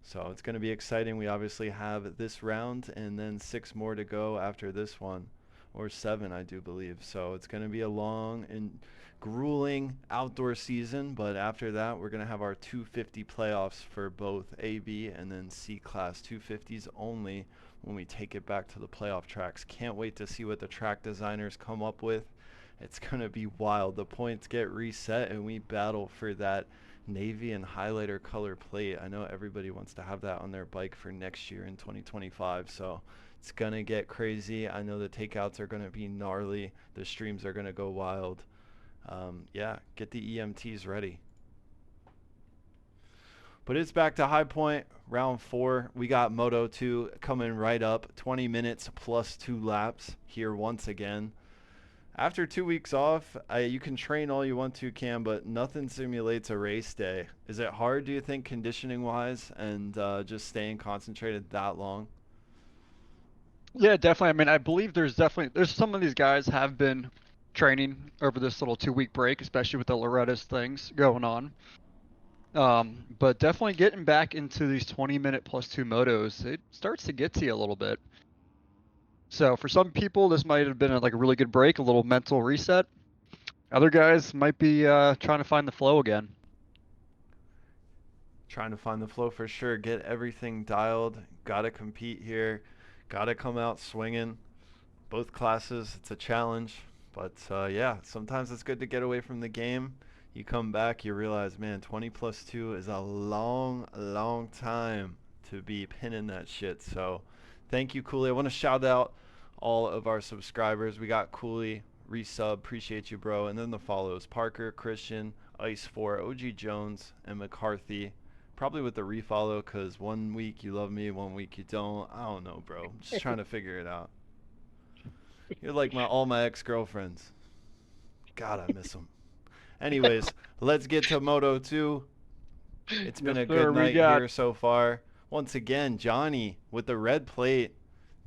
Speaker 3: So it's going to be exciting. We obviously have this round and then 6 more to go after this one, or 7 I do believe. So it's going to be a long and grueling outdoor season, but after that we're going to have our 250 playoffs for both AB and then C-Class 250s only when we take it back to the playoff tracks. Can't wait to see what the track designers come up with. It's going to be wild. The points get reset and we battle for that navy and highlighter color plate. I know everybody wants to have that on their bike for next year in 2025, so it's going to get crazy. I know the takeouts are going to be gnarly. The streams are going to go wild. Yeah, get the EMTs ready. But it's back to High Point, round 4. We got Moto 2 coming right up. 20 minutes plus 2 laps here once again. After 2 weeks off, you can train all you want to, Cam, but nothing simulates a race day. Is it hard, do you think, conditioning-wise, and just staying concentrated that long?
Speaker 4: Yeah, definitely. I mean, I believe there's some of these guys have been training over this little 2-week break, especially with the Loretta's things going on. But definitely getting back into these 20-minute plus 2 motos, it starts to get to you a little bit. So for some people, this might have been a really good break, a little mental reset. Other guys might be trying to find the flow again.
Speaker 3: Trying to find the flow for sure. Get everything dialed. Got to compete here. Got to come out swinging. Both classes, it's a challenge. But yeah, sometimes it's good to get away from the game. You come back, you realize, man, 20 plus 2 is a long, long time to be pinning that shit. So thank you, Cooley. I want to shout out all of our subscribers. We got Cooley, resub, appreciate you, bro. And then the follows: Parker, Christian, Ice4, OG Jones, and McCarthy. Probably with the refollow, because 1 week you love me, 1 week you don't. I don't know, bro. I'm just trying to figure it out. You're like all my ex-girlfriends. God, I miss them. Anyways, let's get to Moto 2. It's been a good night here so far. Once again, Johnny with the red plate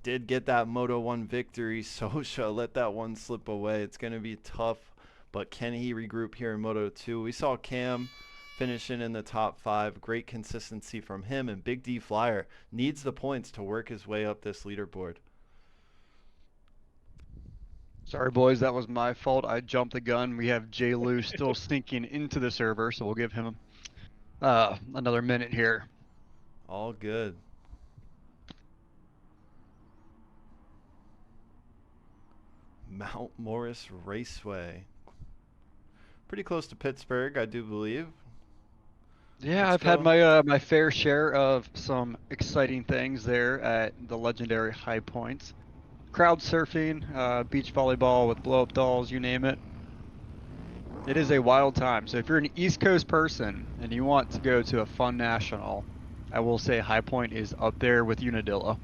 Speaker 3: did get that Moto 1 victory. Sosha let that one slip away. It's going to be tough, but can he regroup here in Moto 2? We saw Cam finishing in the top 5. Great consistency from him, and Big D Flyer needs the points to work his way up this leaderboard.
Speaker 4: Sorry, boys, that was my fault. I jumped the gun. We have Jay Lou still sneaking into the server, so we'll give him another minute here.
Speaker 3: All good. Mount Morris Raceway. Pretty close to Pittsburgh, I do believe.
Speaker 4: Yeah,
Speaker 3: Let's
Speaker 4: I've had
Speaker 3: go.
Speaker 4: my fair share of some exciting things there at the legendary High Points. Crowd surfing, beach volleyball with blow-up dolls, you name it. It is a wild time. So if you're an East Coast person and you want to go to a fun national, I will say High Point is up there with Unadilla.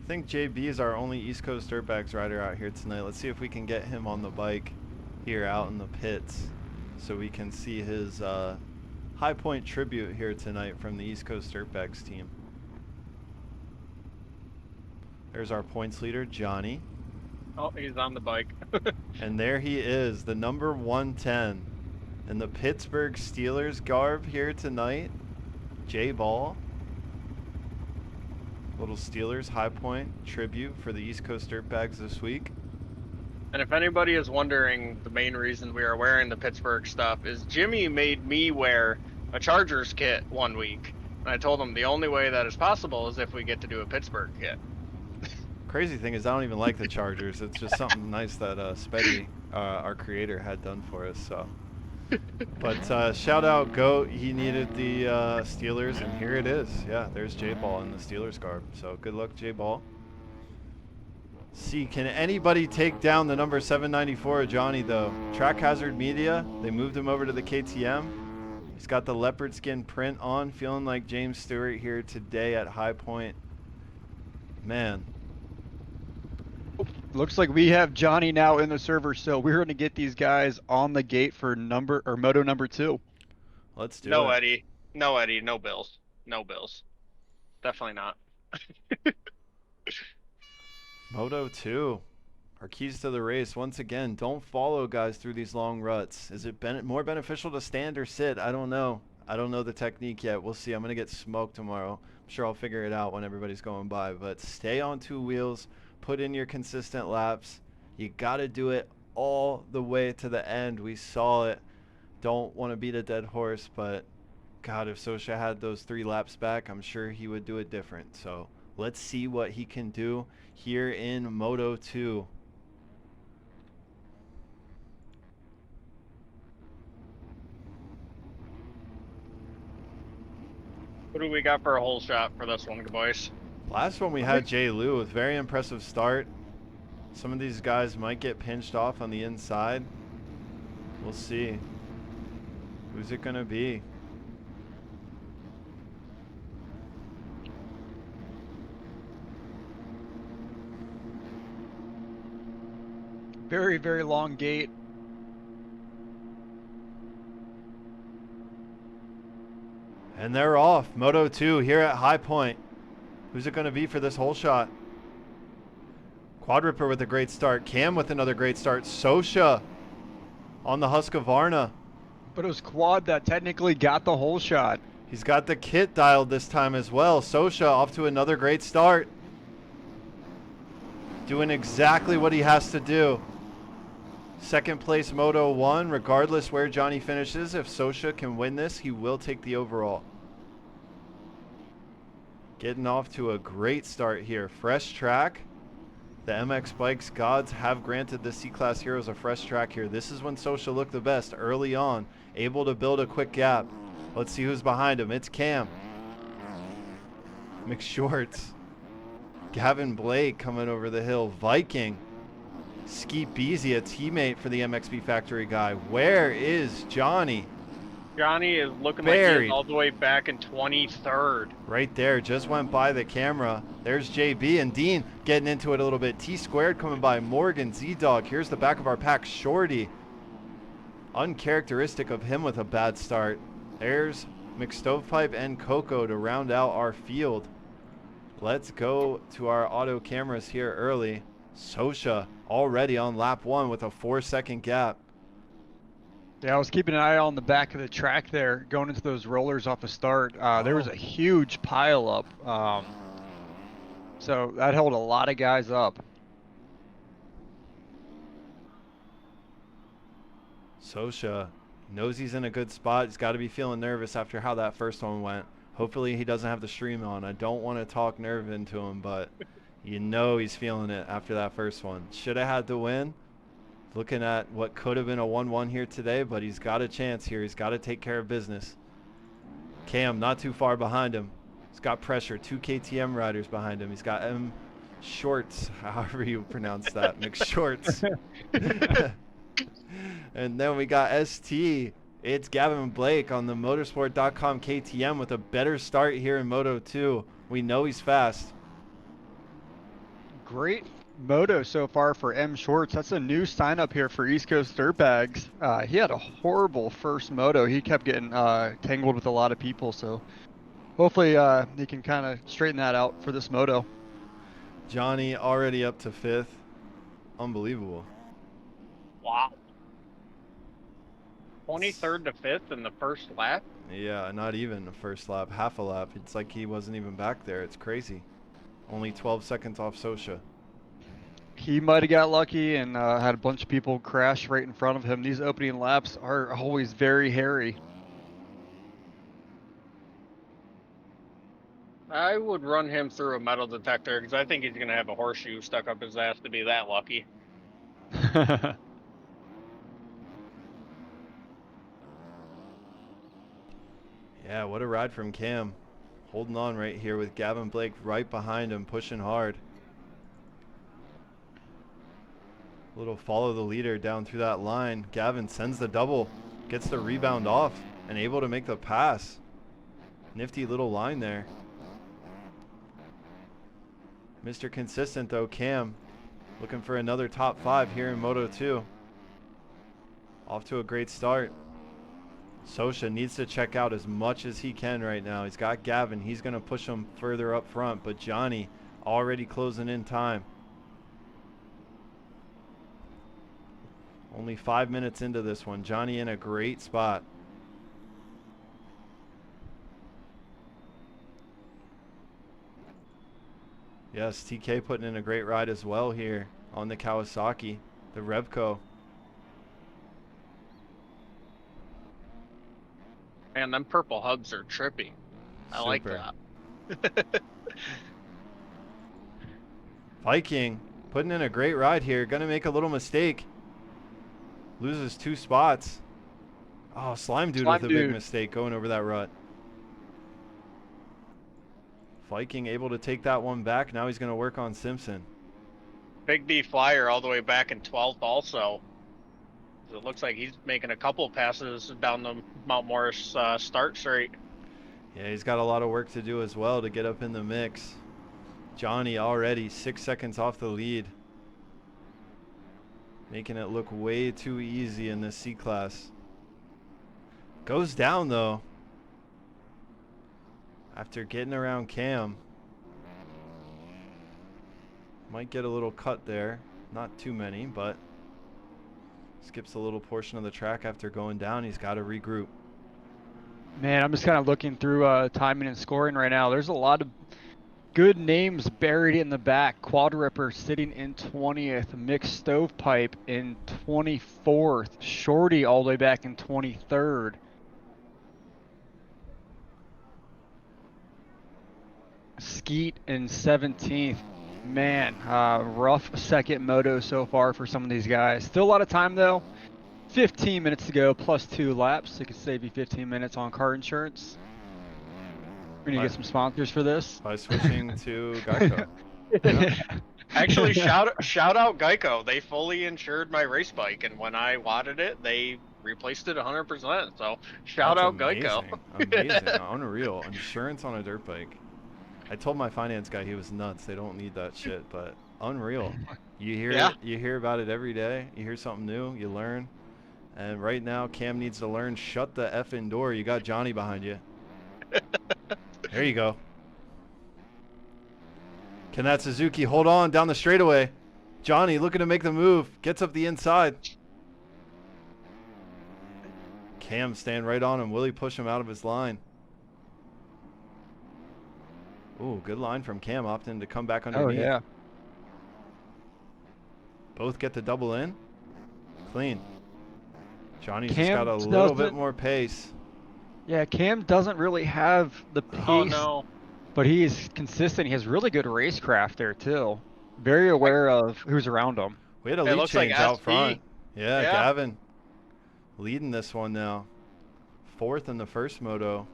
Speaker 3: I think JB is our only East Coast Dirtbags rider out here tonight. Let's see if we can get him on the bike here out in the pits so we can see his High Point tribute here tonight from the East Coast Dirtbags team. There's our points leader, Johnny.
Speaker 5: Oh, he's on the bike.
Speaker 3: And there he is, the number 110 in the Pittsburgh Steelers garb here tonight, Jay Ball. Little Steelers High Point tribute for the East Coast Dirtbags this week.
Speaker 5: And if anybody is wondering, the main reason we are wearing the Pittsburgh stuff is Jimmy made me wear a Chargers kit one week. And I told him the only way that is possible is if we get to do a Pittsburgh kit.
Speaker 3: Crazy thing is I don't even like the Chargers. It's just something nice that Speddy, our creator, had done for us. So, but shout out Goat. He needed the Steelers, and here it is. Yeah, there's J Ball in the Steelers garb. So good luck, J Ball. See, can anybody take down the number 794 of Johnny though? Track Hazard Media. They moved him over to the KTM. He's got the leopard skin print on, feeling like James Stewart here today at High Point. Man.
Speaker 4: Looks like we have Johnny now in the server, so we're going to get these guys on the gate for moto number 2.
Speaker 3: Let's do
Speaker 5: No,
Speaker 3: it.
Speaker 5: Eddie. No, Eddie. No Bills. No Bills. Definitely not.
Speaker 3: Moto 2. Our keys to the race. Once again, don't follow guys through these long ruts. Is it more beneficial to stand or sit? I don't know. I don't know the technique yet. We'll see. I'm going to get smoked tomorrow. I'm sure I'll figure it out when everybody's going by. But stay on 2 wheels. Put in your consistent laps. You got to do it all the way to the end. We saw it. Don't want to beat a dead horse, but God, if Sosha had those 3 laps back, I'm sure he would do it different. So let's see what he can do here in Moto 2.
Speaker 5: What do we got for a whole shot for this one, boys?
Speaker 3: Last one we had Jay Lou with very impressive start. Some of these guys might get pinched off on the inside. We'll see. Who's it going to be?
Speaker 4: Very, very long gate.
Speaker 3: And they're off. Moto 2 here at High Point. Who's it going to be for this whole shot? Quadripper with a great start. Cam with another great start. Sosha on the Husqvarna.
Speaker 4: But it was Quad that technically got the whole shot.
Speaker 3: He's got the kit dialed this time as well. Sosha off to another great start. Doing exactly what he has to do. Second place Moto 1, regardless where Johnny finishes. If Sosha can win this, he will take the overall. Getting off to a great start here. Fresh track. The MX Bikes gods have granted the C-Class heroes a fresh track here. This is when Sosha looked the best early on. Able to build a quick gap. Let's see who's behind him. It's Cam. McShorts. Gavin Blake coming over the hill. Viking. Skeet Beasy, a teammate for the MXB Factory guy. Where is Johnny?
Speaker 5: Johnny is looking like
Speaker 3: Buried.
Speaker 5: he's all the way back in 23rd.
Speaker 3: Right there, just went by the camera. There's JB and Dean getting into it a little bit. T-Squared coming by. Morgan, Z-Dog. Here's the back of our pack. Shorty. Uncharacteristic of him with a bad start. There's McStovepipe and Coco to round out our field. Let's go to our auto cameras here early. Sosha already on lap 1 with a 4-second gap.
Speaker 4: Yeah, I was keeping an eye on the back of the track there, going into those rollers off the start. There was a huge pile up, so that held a lot of guys up.
Speaker 3: Sosha knows he's in a good spot. He's got to be feeling nervous after how that first one went. Hopefully he doesn't have the stream on. I don't want to talk nerve into him, but you know he's feeling it after that first one. Should have had to win. Looking at what could have been a 1-1 here today, but he's got a chance here. He's got to take care of business. Cam not too far behind him. He's got pressure. 2 KTM riders behind him. He's got M Shorts, however you pronounce that, McShorts. And then we got ST. It's Gavin Blake on the motorsport.com KTM with a better start here in Moto 2. We know he's fast.
Speaker 4: Great moto so far for M Shorts. That's a new sign up here for East Coast Dirtbags. He had a horrible first moto. He kept getting tangled with a lot of people, so hopefully he can kind of straighten that out for this moto.
Speaker 3: Johnny already up to 5th. Unbelievable.
Speaker 5: Wow. 23rd to 5th in the first lap.
Speaker 3: Yeah, not even the first lap, half a lap. It's like he wasn't even back there. It's crazy. Only 12 seconds off Sosha.
Speaker 4: He might have got lucky and had a bunch of people crash right in front of him. These opening laps are always very hairy.
Speaker 5: I would run him through a metal detector because I think he's going to have a horseshoe stuck up his ass to be that lucky.
Speaker 3: Yeah, what a ride from Cam. Holding on right here with Gavin Blake right behind him, pushing hard. Little follow the leader down through that line. Gavin sends the double, gets the rebound off, and able to make the pass. Nifty little line there. Mr. Consistent though, Cam, looking for another top 5 here in Moto 2. Off to a great start. Sosha needs to check out as much as he can right now. He's got Gavin. He's going to push him further up front, but Johnny already closing in time. Only 5 minutes into this one. Johnny in a great spot. Yes, TK putting in a great ride as well here on the Kawasaki, the Revco.
Speaker 5: Man, them purple hubs are trippy. I like
Speaker 3: Super.
Speaker 5: that.
Speaker 3: Viking putting in a great ride here. Gonna make a little mistake. Loses 2 spots. Oh, Slime Dude with a big mistake going over that rut. Viking able to take that one back. Now he's gonna work on Simpson.
Speaker 5: Big D Flyer all the way back in 12th also. It looks like he's making a couple passes down the Mount Morris start straight.
Speaker 3: Yeah, he's got a lot of work to do as well to get up in the mix. Johnny already 6 seconds off the lead. Making it look way too easy in this C-Class. Goes down though. After getting around Cam. Might get a little cut there. Not too many, but skips a little portion of the track after going down. He's got to regroup.
Speaker 4: Man, I'm just kind of looking through timing and scoring right now. There's a lot of good names buried in the back. Quad Ripper sitting in 20th. Mick Stovepipe in 24th. Shorty all the way back in 23rd. Skeet in 17th. Man, rough second moto so far for some of these guys. Still a lot of time though. 15 minutes to go plus 2 laps. So it could save you 15 minutes on car insurance. We're gonna get some sponsors for this.
Speaker 3: By switching to Geico.
Speaker 4: Yeah.
Speaker 5: Actually, shout out Geico. They fully insured my race bike, and when I wadded it, they replaced it 100%. So shout out Geico.
Speaker 3: Amazing, unreal. Insurance on a dirt bike. I told my finance guy he was nuts. They don't need that shit, but unreal. You hear
Speaker 5: Yeah.
Speaker 3: you hear about it every day. You hear something new, you learn. And right now, Cam needs to learn. Shut the effing door. You got Johnny behind you. There you go. Can that Suzuki hold on down the straightaway? Johnny looking to make the move. Gets up the inside. Cam staying right on him. Will he push him out of his line? Ooh, good line from Cam, opting to come back underneath.
Speaker 4: Oh, yeah.
Speaker 3: Both get the double in. Clean. Johnny's just
Speaker 4: Cam
Speaker 3: got a little bit
Speaker 4: doesn't-
Speaker 3: more pace.
Speaker 4: Yeah, Cam doesn't really have the pace,
Speaker 5: Oh no.
Speaker 4: but he is consistent. He has really good racecraft there too. Very aware of who's around him.
Speaker 3: We had a
Speaker 5: It
Speaker 3: lead
Speaker 5: looks like
Speaker 3: change out
Speaker 5: SP.
Speaker 3: front. Yeah,
Speaker 5: Yeah.
Speaker 3: Gavin leading this one now. 4th in the first moto.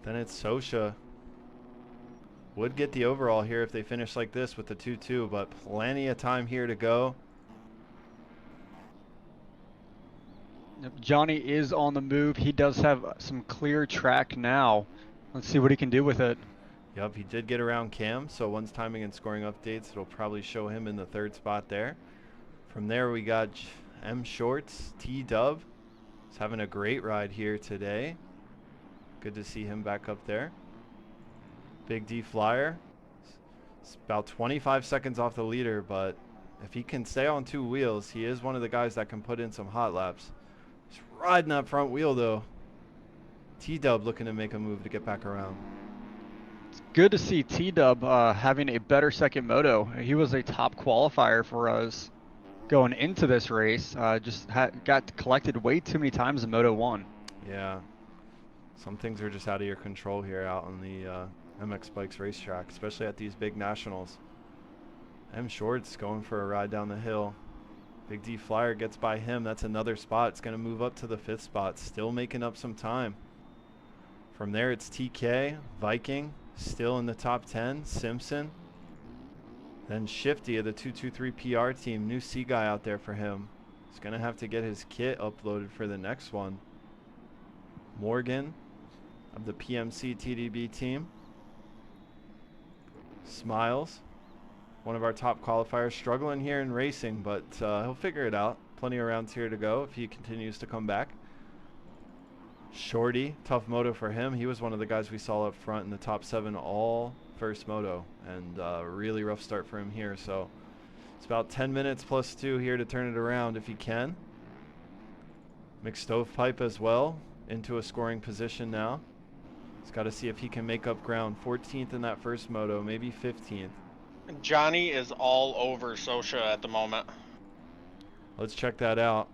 Speaker 3: Then it's Sosha. Would get the overall here if they finish like this with the 2-2, but plenty of time here to go.
Speaker 4: Yep, Johnny is on the move. He does have some clear track now. Let's see what he can do with it.
Speaker 3: Yep, he did get around Cam, so once timing and scoring updates, it'll probably show him in the 3rd spot there. From there, we got M Shorts, T-Dub. He's having a great ride here today. Good to see him back up there. Big D Flyer. It's about 25 seconds off the leader, but if he can stay on 2 wheels, he is one of the guys that can put in some hot laps. He's riding that front wheel, though. T-Dub looking to make a move to get back around.
Speaker 4: It's good to see T-Dub having a better second moto. He was a top qualifier for us going into this race. Just got collected way too many times in Moto 1.
Speaker 3: Yeah. Some things are just out of your control here out on the MX Bikes racetrack, especially at these big nationals. M Shorts going for a ride down the hill. Big D Flyer gets by him. That's another spot. It's going to move up to the 5th spot. Still making up some time. From there, it's TK, Viking, still in the top 10. Simpson. Then Shifty of the 223 PR team. New C guy out there for him. He's going to have to get his kit uploaded for the next one. Morgan of the PMC TDB team. Smiles, one of our top qualifiers, struggling here in racing, but he'll figure it out. Plenty of rounds here to go if he continues to come back. Shorty, tough moto for him. He was one of the guys we saw up front in the top 7 all first moto, and really rough start for him here. So it's about 10 minutes plus 2 here to turn it around if he can. Mixed stovepipe as well into a scoring position now. He's got to see if he can make up ground. 14th in that first moto, maybe 15th.
Speaker 5: Johnny is all over Sosha at the moment.
Speaker 3: Let's check that out.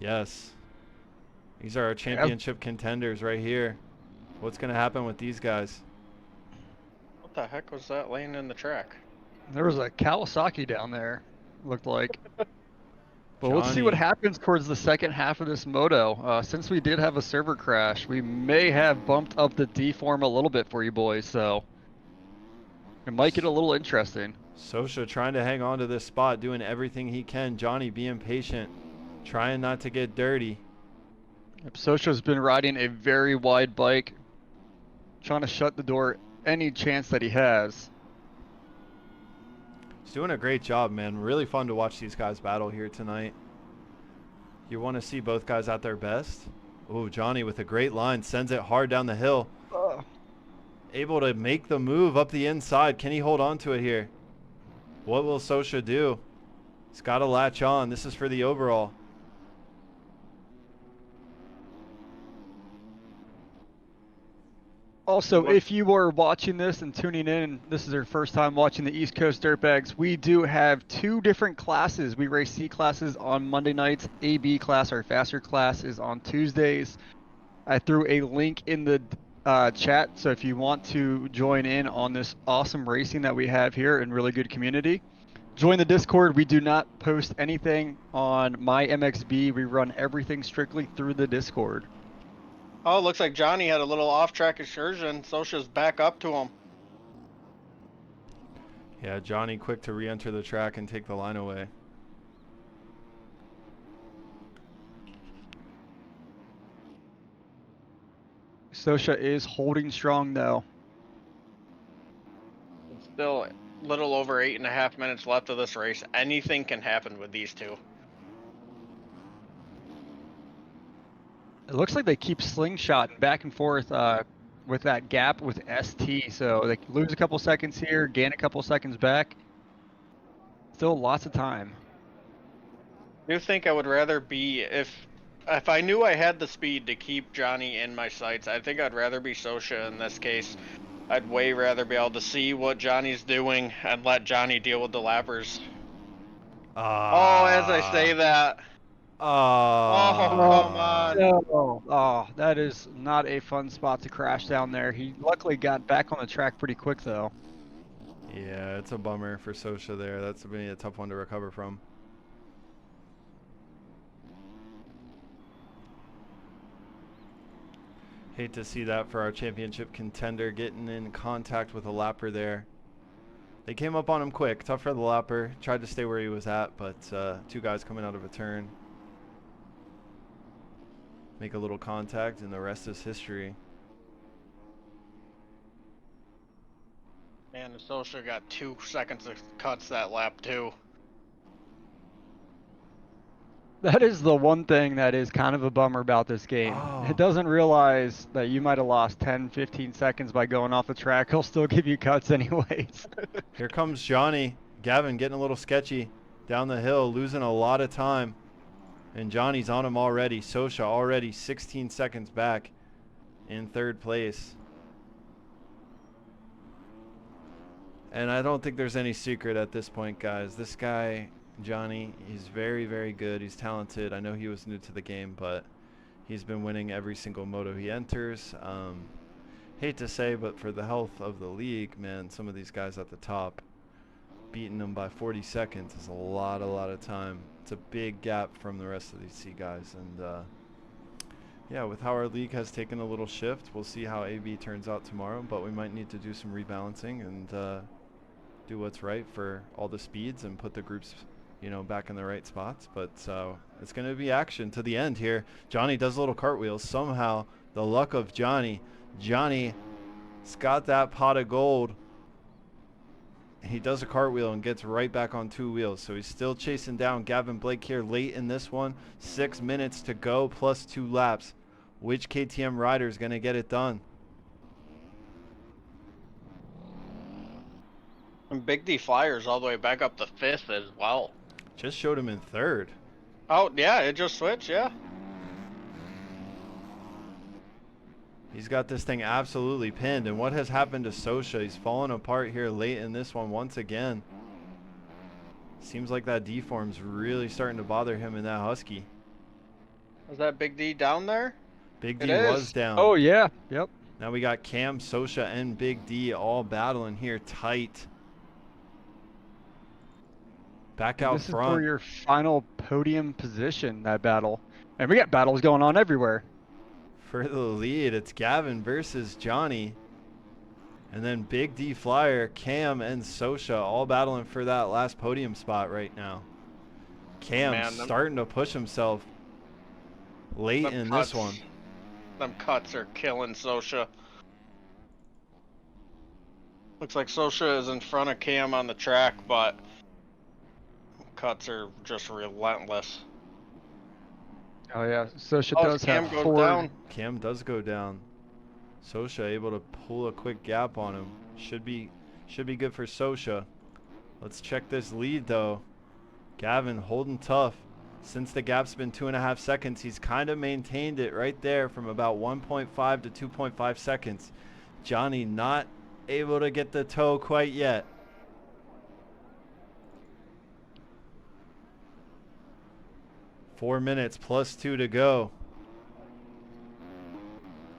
Speaker 3: Yes. These are our championship contenders right here. What's going to happen with these guys?
Speaker 5: What the heck was that laying in the track?
Speaker 4: There was a Kawasaki down there, looked like. But let's see what
Speaker 3: Johnny.
Speaker 4: happens towards the second half of this moto. Since we did have a server crash, we may have bumped up the D-form a little bit for you boys, so it might get a little interesting.
Speaker 3: Sosha trying to hang on to this spot, doing everything he can. Johnny being patient, trying not to get dirty.
Speaker 4: Yep, Sosha's been riding a very wide bike, trying to shut the door any chance that he has.
Speaker 3: He's doing a great job, man. Really fun to watch these guys battle here tonight. You want to see both guys at their best. Ooh, Johnny with a great line, sends it hard down the hill. Able to make the move up the inside. Can he hold on to it here? What will Sosha do? He's got to latch on. This is for the overall.
Speaker 4: Also, if you are watching this and tuning in, this is your first time watching the East Coast Dirtbags, we do have 2 different classes. We race C classes on Monday nights. AB class, our faster class, is on Tuesdays. I threw a link in the chat, so if you want to join in on this awesome racing that we have here and really good community, join the Discord. We do not post anything on my MXB. We run everything strictly through the Discord.
Speaker 5: Oh, it looks like Johnny had a little off-track excursion. Sosha's back up to him.
Speaker 3: Yeah, Johnny quick to re-enter the track and take the line away.
Speaker 4: Sosha is holding strong though.
Speaker 5: Still a little over 8.5 minutes left of this race. Anything can happen with these two.
Speaker 4: It looks like they keep slingshotting back and forth with that gap with ST. So they lose a couple seconds here, gain a couple seconds back. Still lots of time.
Speaker 5: I do think I would rather be, if I knew I had the speed to keep Johnny in my sights, I think I'd rather be Sosha in this case. I'd way rather be able to see what Johnny's doing and let Johnny deal with the lappers. Oh, as I say that. Oh, come on.
Speaker 4: No. Oh, that is not a fun spot to crash down there. He luckily got back on the track pretty quick, though.
Speaker 3: Yeah, it's a bummer for Sosha there. That's going to be a tough one to recover from. Hate to see that for our championship contender, getting in contact with a lapper there. They came up on him quick. Tough for the lapper. Tried to stay where he was at, but two guys coming out of a turn. Make a little contact, and the rest is history.
Speaker 5: Man, the Social got 2 seconds of cuts that lap, too.
Speaker 4: That is the one thing that is kind of a bummer about this game.
Speaker 3: Oh.
Speaker 4: It doesn't realize that you might have lost 10, 15 seconds by going off the track. He'll still give you cuts anyways.
Speaker 3: Here comes Johnny. Gavin getting a little sketchy down the hill, losing a lot of time. And Johnny's on him already. Sosha already 16 seconds back in third place. And I don't think there's any secret at this point, guys. This guy, Johnny, he's very, very good. He's talented. I know he was new to the game, but he's been winning every single moto he enters. Hate to say, but for the health of the league, man, some of these guys at the top, beating them by 40 seconds is a lot of time. It's a big gap from the rest of these C guys. And yeah, with how our league has taken a little shift, we'll see how AB turns out tomorrow, but we might need to do some rebalancing and do what's right for all the speeds and put the groups, you know, back in the right spots. But it's going to be action to the end here. Johnny does a little cartwheel. Somehow, the luck of Johnny's got that pot of gold. He does a cartwheel and gets right back on 2 wheels. So he's still chasing down Gavin Blake here late in this one. 6 minutes to go plus 2 laps. Which KTM rider is going to get it done?
Speaker 5: And Big D Flyers all the way back up to 5th as well.
Speaker 3: Just showed him in 3rd.
Speaker 5: Oh, yeah, it just switched, yeah.
Speaker 3: He's got this thing absolutely pinned. And what has happened to Sosha? He's fallen apart here late in this one once again. Seems like that deform's really starting to bother him in that Husky.
Speaker 5: Is that Big D down there?
Speaker 3: Big D
Speaker 5: It
Speaker 3: was
Speaker 5: is.
Speaker 3: down.
Speaker 4: Oh, yeah. Yep.
Speaker 3: Now we got Cam, Sosha, and Big D all battling here tight. Back out
Speaker 4: This
Speaker 3: front.
Speaker 4: is for your final podium position, that battle. And we got battles going on everywhere.
Speaker 3: For the lead, it's Gavin versus Johnny. And then Big D Flyer, Cam, and Sosha all battling for that last podium spot right now. Cam starting to push himself late in this one.
Speaker 5: Them cuts are killing Sosha. Looks like Sosha is in front of Cam on the track, but cuts are just relentless.
Speaker 4: Oh, yeah. Sosha
Speaker 5: Oh,
Speaker 4: does
Speaker 5: Cam
Speaker 4: have
Speaker 5: goes
Speaker 4: 4.
Speaker 5: down.
Speaker 3: Cam does go down. Sosha able to pull a quick gap on him. Should be good for Sosha. Let's check this lead though. Gavin holding tough. Since the gap's been 2.5 seconds, he's kind of maintained it right there from about 1.5 to 2.5 seconds. Johnny not able to get the toe quite yet. Four minutes plus 2 to go.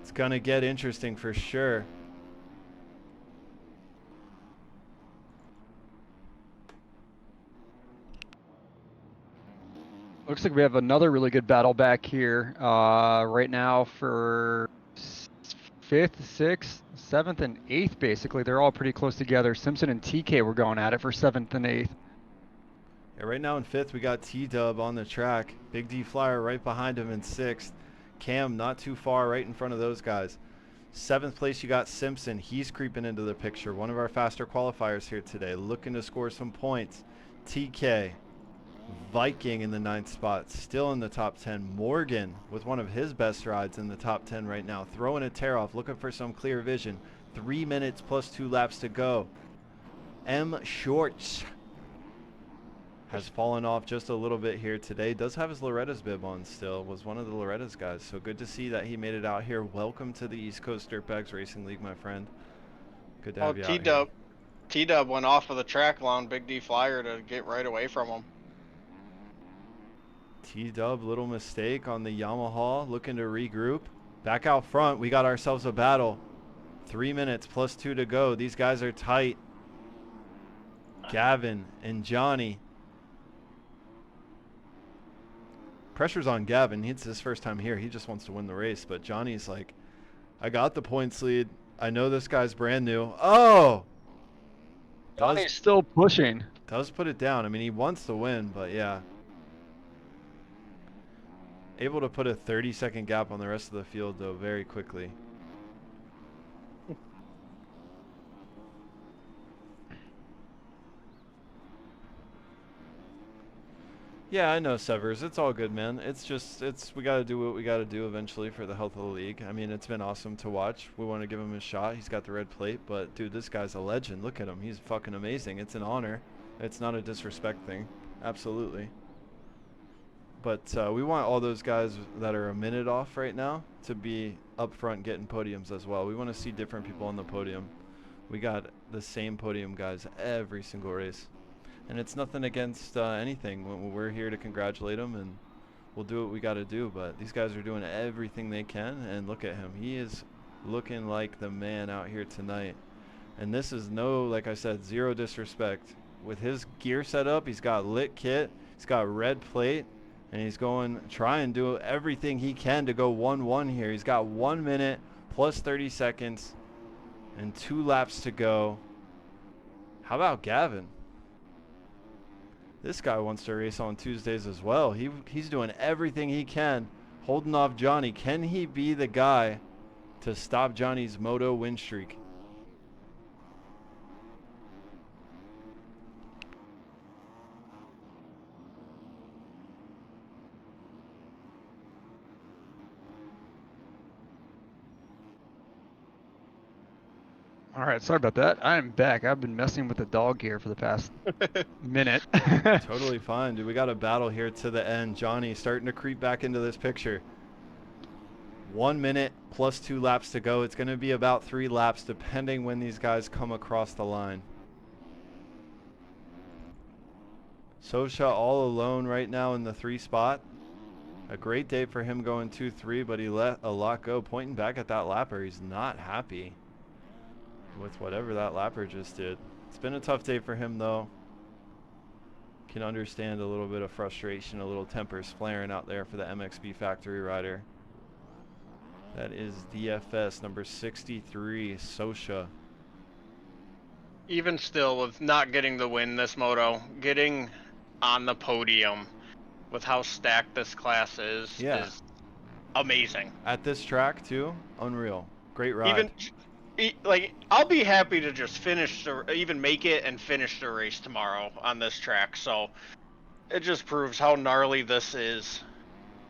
Speaker 3: It's gonna get interesting for sure.
Speaker 4: Looks like we have another really good battle back here right now for 5th, 6th, 7th, and 8th, basically. They're all pretty close together. Simpson and TK were going at it for 7th and 8th.
Speaker 3: Yeah, right now in 5th, we got T-Dub on the track. Big D Flyer right behind him in 6th. Cam not too far right in front of those guys. 7th place, you got Simpson. He's creeping into the picture. One of our faster qualifiers here today, looking to score some points. TK, Viking in the 9th spot, still in the top 10. Morgan with one of his best rides in the top 10 right now. Throwing a tear off, looking for some clear vision. 3 minutes plus 2 laps to go. M. Shorts has fallen off just a little bit here today. Does have his Loretta's bib on still. Was one of the Loretta's guys. So good to see that he made it out here. Welcome to the East Coast Dirtbags Racing League, my friend. Good to
Speaker 5: Oh,
Speaker 3: have you out here.
Speaker 5: T-Dub went off of the track allowing Big D Flyer to get right away from him.
Speaker 3: T-Dub, little mistake on the Yamaha, looking to regroup. Back out front, we got ourselves a battle. 3 minutes plus 2 to go. These guys are tight. Gavin and Johnny. Pressure's on Gavin. It's his first time here. He just wants to win the race. But Johnny's like, I got the points lead. I know this guy's brand new. Oh!
Speaker 4: Johnny's still pushing.
Speaker 3: Does put it down. I mean, he wants to win, but yeah. Able to put a 30-second gap on the rest of the field, though, very quickly. Yeah, I know, Severs. It's all good, man. We got to do what we got to do eventually for the health of the league. I mean, it's been awesome to watch. We want to give him a shot. He's got the red plate, but, dude, this guy's a legend. Look at him. He's fucking amazing. It's an honor. It's not a disrespect thing. Absolutely. But we want all those guys that are a minute off right now to be up front getting podiums as well. We want to see different people on the podium. We got the same podium guys every single race. And it's nothing against anything. We're here to congratulate them, and we'll do what we got to do. But these guys are doing everything they can, and look at him. He is looking like the man out here tonight. And this is like I said, zero disrespect. With his gear set up, he's got lit kit, he's got red plate, and he's try and do everything he can to go 1-1 here. He's got 1 minute plus 30 seconds and 2 laps to go. How about Gavin? This guy wants to race on Tuesdays as well. He's doing everything he can, holding off Johnny. Can he be the guy to stop Johnny's moto win streak?
Speaker 4: All right, sorry about that. I am back. I've been messing with the dog here for the past minute.
Speaker 3: Totally fine, dude. We got a battle here to the end. Johnny starting to creep back into this picture. 1 minute plus 2 laps to go. It's going to be about 3 laps depending when these guys come across the line. Sosha all alone right now in the 3 spot. A great day for him going 2-3, but he let a lot go. Pointing back at that lapper, he's not happy with whatever that lapper just did. It's been a tough day for him, though. Can understand a little bit of frustration, a little tempers flaring out there for the MXB factory rider. That is DFS number 63, Sosha.
Speaker 5: Even still, with not getting the win this moto, getting on the podium with how stacked this class is amazing.
Speaker 3: At this track, too, unreal. Great ride.
Speaker 5: I'll be happy to just even make it and finish the race tomorrow on this track. So it just proves how gnarly this is.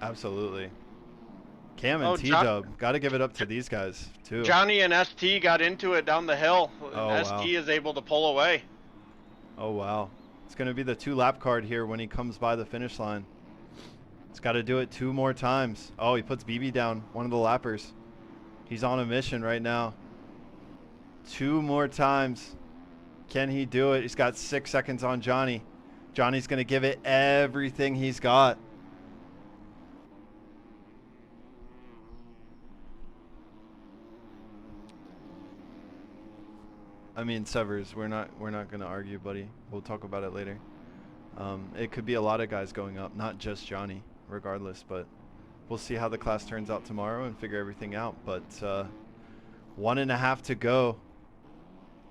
Speaker 3: Absolutely. Cam and T-Dub, got to give it up to these guys, too.
Speaker 5: Johnny and ST got into it down the hill.
Speaker 3: Oh,
Speaker 5: ST is able to pull away.
Speaker 3: Oh, wow. It's going to be the 2-lap card here when he comes by the finish line. It's got to do it 2 more times. Oh, he puts BB down, one of the lappers. He's on a mission right now. 2 more times. Can he do it? He's got 6 seconds on Johnny. Johnny's going to give it everything he's got. I mean, Severs, we're not going to argue, buddy. We'll talk about it later. It could be a lot of guys going up, not just Johnny, regardless, but we'll see how the class turns out tomorrow and figure everything out. But 1.5 to go.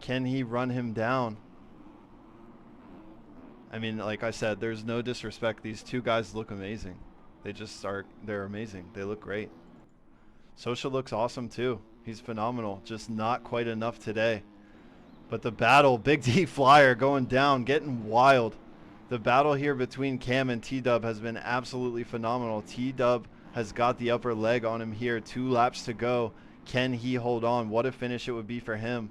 Speaker 3: Can he run him down? I mean, like I said, there's no disrespect. These 2 guys look amazing. They're amazing. They look great. Sosha looks awesome too. He's phenomenal. Just not quite enough today. But the battle, Big D Flyer going down, getting wild. The battle here between Cam and T-Dub has been absolutely phenomenal. T-Dub has got the upper leg on him here. 2 laps to go. Can he hold on? What a finish it would be for him.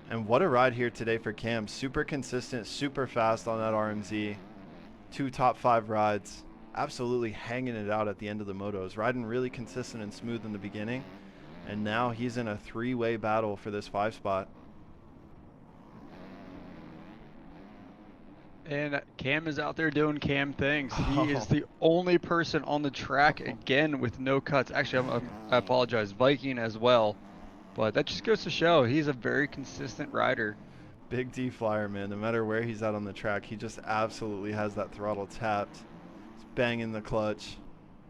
Speaker 3: And what a ride here today for Cam. Super consistent, super fast on that RMZ. 2 top 5 rides. Absolutely hanging it out at the end of the motos. Riding really consistent and smooth in the beginning. And now he's in a three-way battle for this 5 spot.
Speaker 4: And Cam is out there doing Cam things. He is the only person on the track again with no cuts. Actually, I apologize, Viking as well. But that just goes to show he's a very consistent rider.
Speaker 3: Big D flyer, man. No matter where he's at on the track, he just absolutely has that throttle tapped. He's banging the clutch.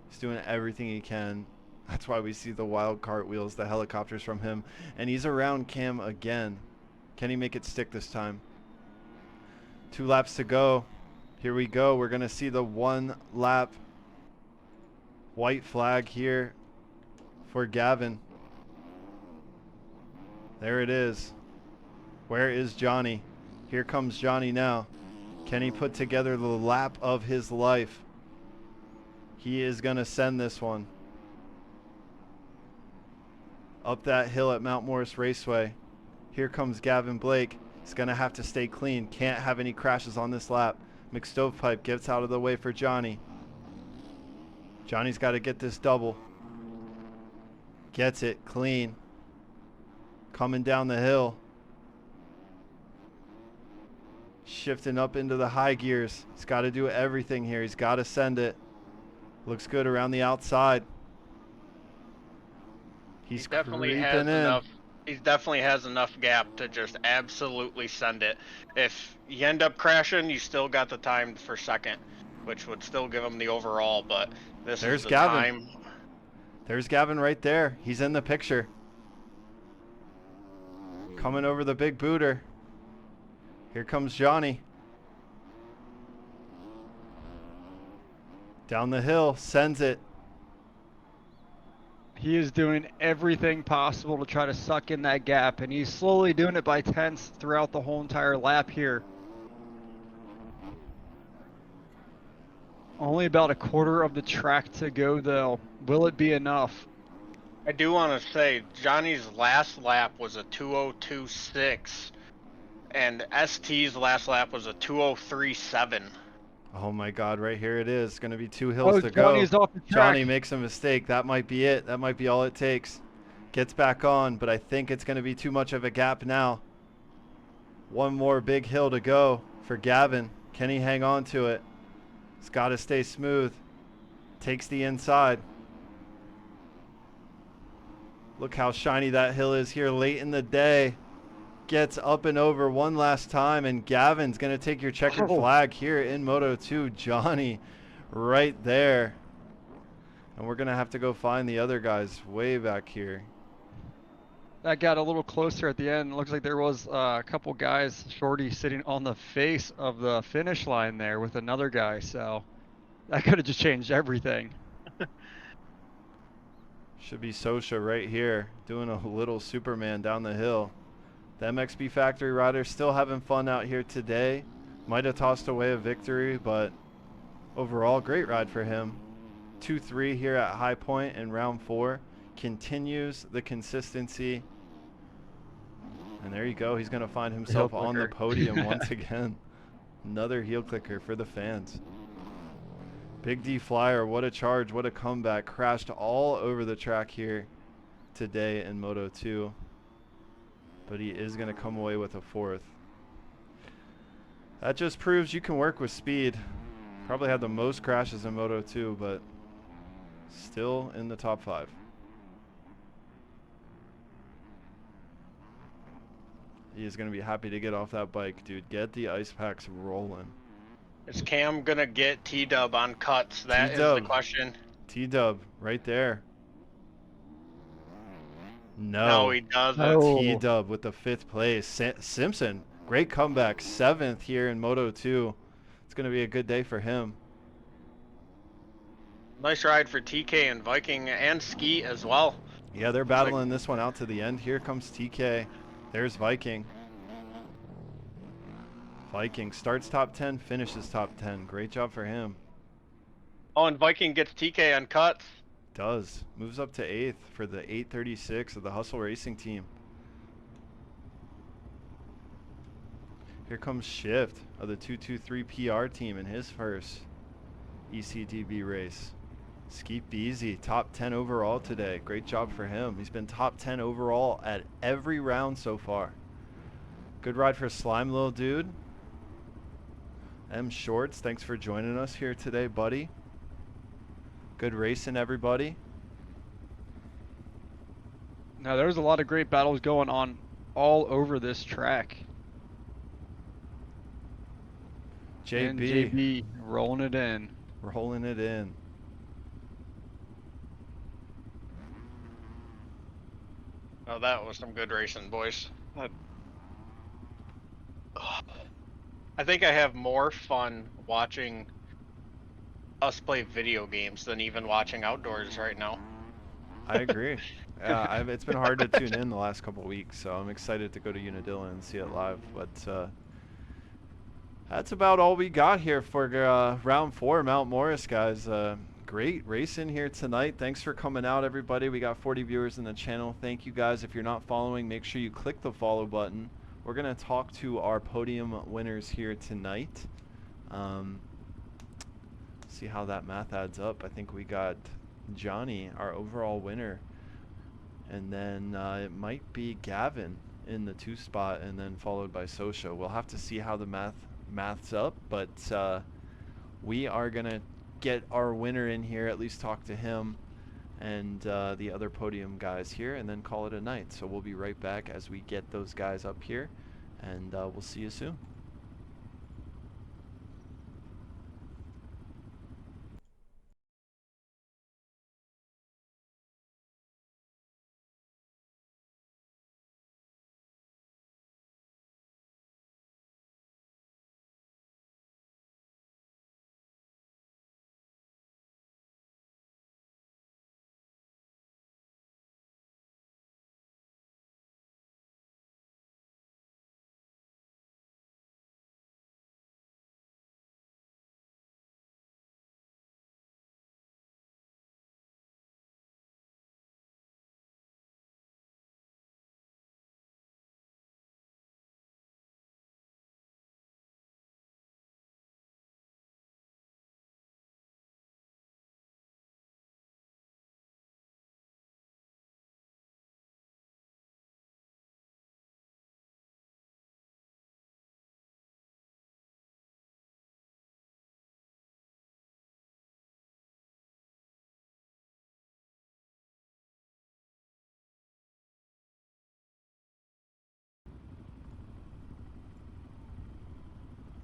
Speaker 3: He's doing everything he can. That's why we see the wild cartwheels, the helicopters from him. And he's around Cam again. Can he make it stick this time? 2 laps to go. Here we go. We're going to see the 1 lap white flag here for Gavin. There it is. Where is Johnny? Here comes Johnny now. Can he put together the lap of his life? He is going to send this one up that hill at Mount Morris Raceway. Here comes Gavin Blake. He's going to have to stay clean. Can't have any crashes on this lap. McStovepipe gets out of the way for Johnny. Johnny's got to get this double. Gets it clean. Coming down the hill. Shifting up into the high gears. He's got to do everything here. He's got to send it. Looks good around the outside. He's
Speaker 5: definitely
Speaker 3: creeping
Speaker 5: has
Speaker 3: in.
Speaker 5: enough. He definitely has enough gap to just absolutely send it. If you end up crashing, you still got the time for second, which would still give him the overall. But
Speaker 3: There's
Speaker 5: is the
Speaker 3: Gavin.
Speaker 5: time.
Speaker 3: There's Gavin right there. He's in the picture. Coming over the big booter. Here comes Johnny. Down the hill, sends it.
Speaker 4: He is doing everything possible to try to suck in that gap, and he's slowly doing it by tenths throughout the whole entire lap here. Only about a quarter of the track to go, though. Will it be enough?
Speaker 5: I do want to say Johnny's last lap was a 2:02.6, and ST's last lap was a 2:03.7.
Speaker 3: Oh my God, right here it is. Going to be 2 hills to
Speaker 4: Johnny's
Speaker 3: go.
Speaker 4: off the track.
Speaker 3: Johnny makes a mistake. That might be it. That might be all it takes. Gets back on, but I think it's going to be too much of a gap now. 1 more big hill to go for Gavin. Can he hang on to it? He's got to stay smooth. Takes the inside. Look how shiny that hill is here late in the day. Gets up and over one last time, and Gavin's going to take your checkered flag here in Moto 2. Johnny right there. And we're going to have to go find the other guys way back here.
Speaker 4: That got a little closer at the end. Looks like there was a couple guys, Shorty, sitting on the face of the finish line there with another guy. So that could have just changed everything.
Speaker 3: Should be Sosha right here doing a little Superman down the hill. The MXB Factory riders still having fun out here today. Might have tossed away a victory, but overall, great ride for him. 2-3 here at High Point in round 4. Continues the consistency. And there you go. He's going to find himself on the podium once again. Another heel clicker for the fans. Big D Flyer, what a charge, what a comeback. Crashed all over the track here today in Moto 2. But he is going to come away with a 4th. That just proves you can work with speed. Probably had the most crashes in Moto 2, but still in the top 5. He is going to be happy to get off that bike, dude. Get the ice packs rolling.
Speaker 5: Is Cam gonna get T-Dub on cuts? That is the question.
Speaker 3: T-Dub right there.
Speaker 5: No, he doesn't.
Speaker 4: Oh.
Speaker 3: T-Dub with the 5th place. Simpson, great comeback. 7th here in Moto 2. It's going to be a good day for him.
Speaker 5: Nice ride for TK and Viking and Skeet as well.
Speaker 3: Yeah, they're battling this one out to the end. Here comes TK. There's Viking. Viking starts top 10, finishes top 10. Great job for him.
Speaker 5: Oh, and Viking gets TK on cuts.
Speaker 3: Does. Moves up to 8th for the 836 of the Hustle Racing team. Here comes Shift of the 223 PR team in his first ECDB race. Skeet Beasy, top 10 overall today. Great job for him. He's been top 10 overall at every round so far. Good ride for Slime, little dude. M Shorts, thanks for joining us here today, buddy. Good racing, everybody.
Speaker 4: Now, there's a lot of great battles going on all over this track. And JB rolling it in.
Speaker 3: Rolling it in.
Speaker 5: Oh, that was some good racing, boys. I think I have more fun watching us play video games than even watching outdoors right now.
Speaker 3: I agree. It's been hard to tune in the last couple weeks, so I'm excited to go to Unadilla and see it live. But that's about all we got here for round 4, Mount Morris, guys. Great racing here tonight. Thanks for coming out, everybody. We got 40 viewers in the channel. Thank you, guys. If you're not following, make sure you click the follow button. We're going to talk to our podium winners here tonight. See how that math adds up. I think we got Johnny, our overall winner. And then it might be Gavin in the 2 spot, and then followed by Sosha. We'll have to see how the math's up, but we are going to get our winner in here, at least talk to him and the other podium guys here, and then call it a night. So we'll be right back as we get those guys up here, and we'll see you soon.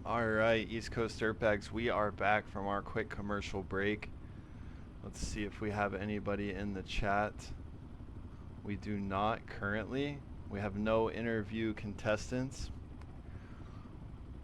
Speaker 3: All right, East Coast Dirtbags, we are back from our quick commercial break. Let's see if we have anybody in the chat. We do not currently. We have no interview contestants.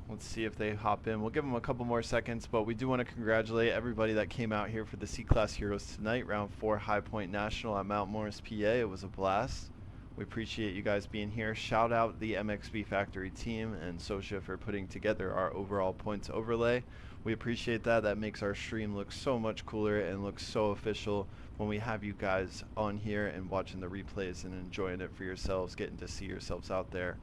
Speaker 3: Let's see if they hop in. We'll give them a couple more seconds, but we do want to congratulate everybody that came out here for the C-Class Heroes tonight, round 4 High Point National at Mount Morris, PA. It was a blast. We appreciate you guys being here. Shout out the MXB Factory team and Sosha for putting together our overall points overlay. We appreciate that. That makes our stream look so much cooler and look so official when we have you guys on here and watching the replays and enjoying it for yourselves, getting to see yourselves out there.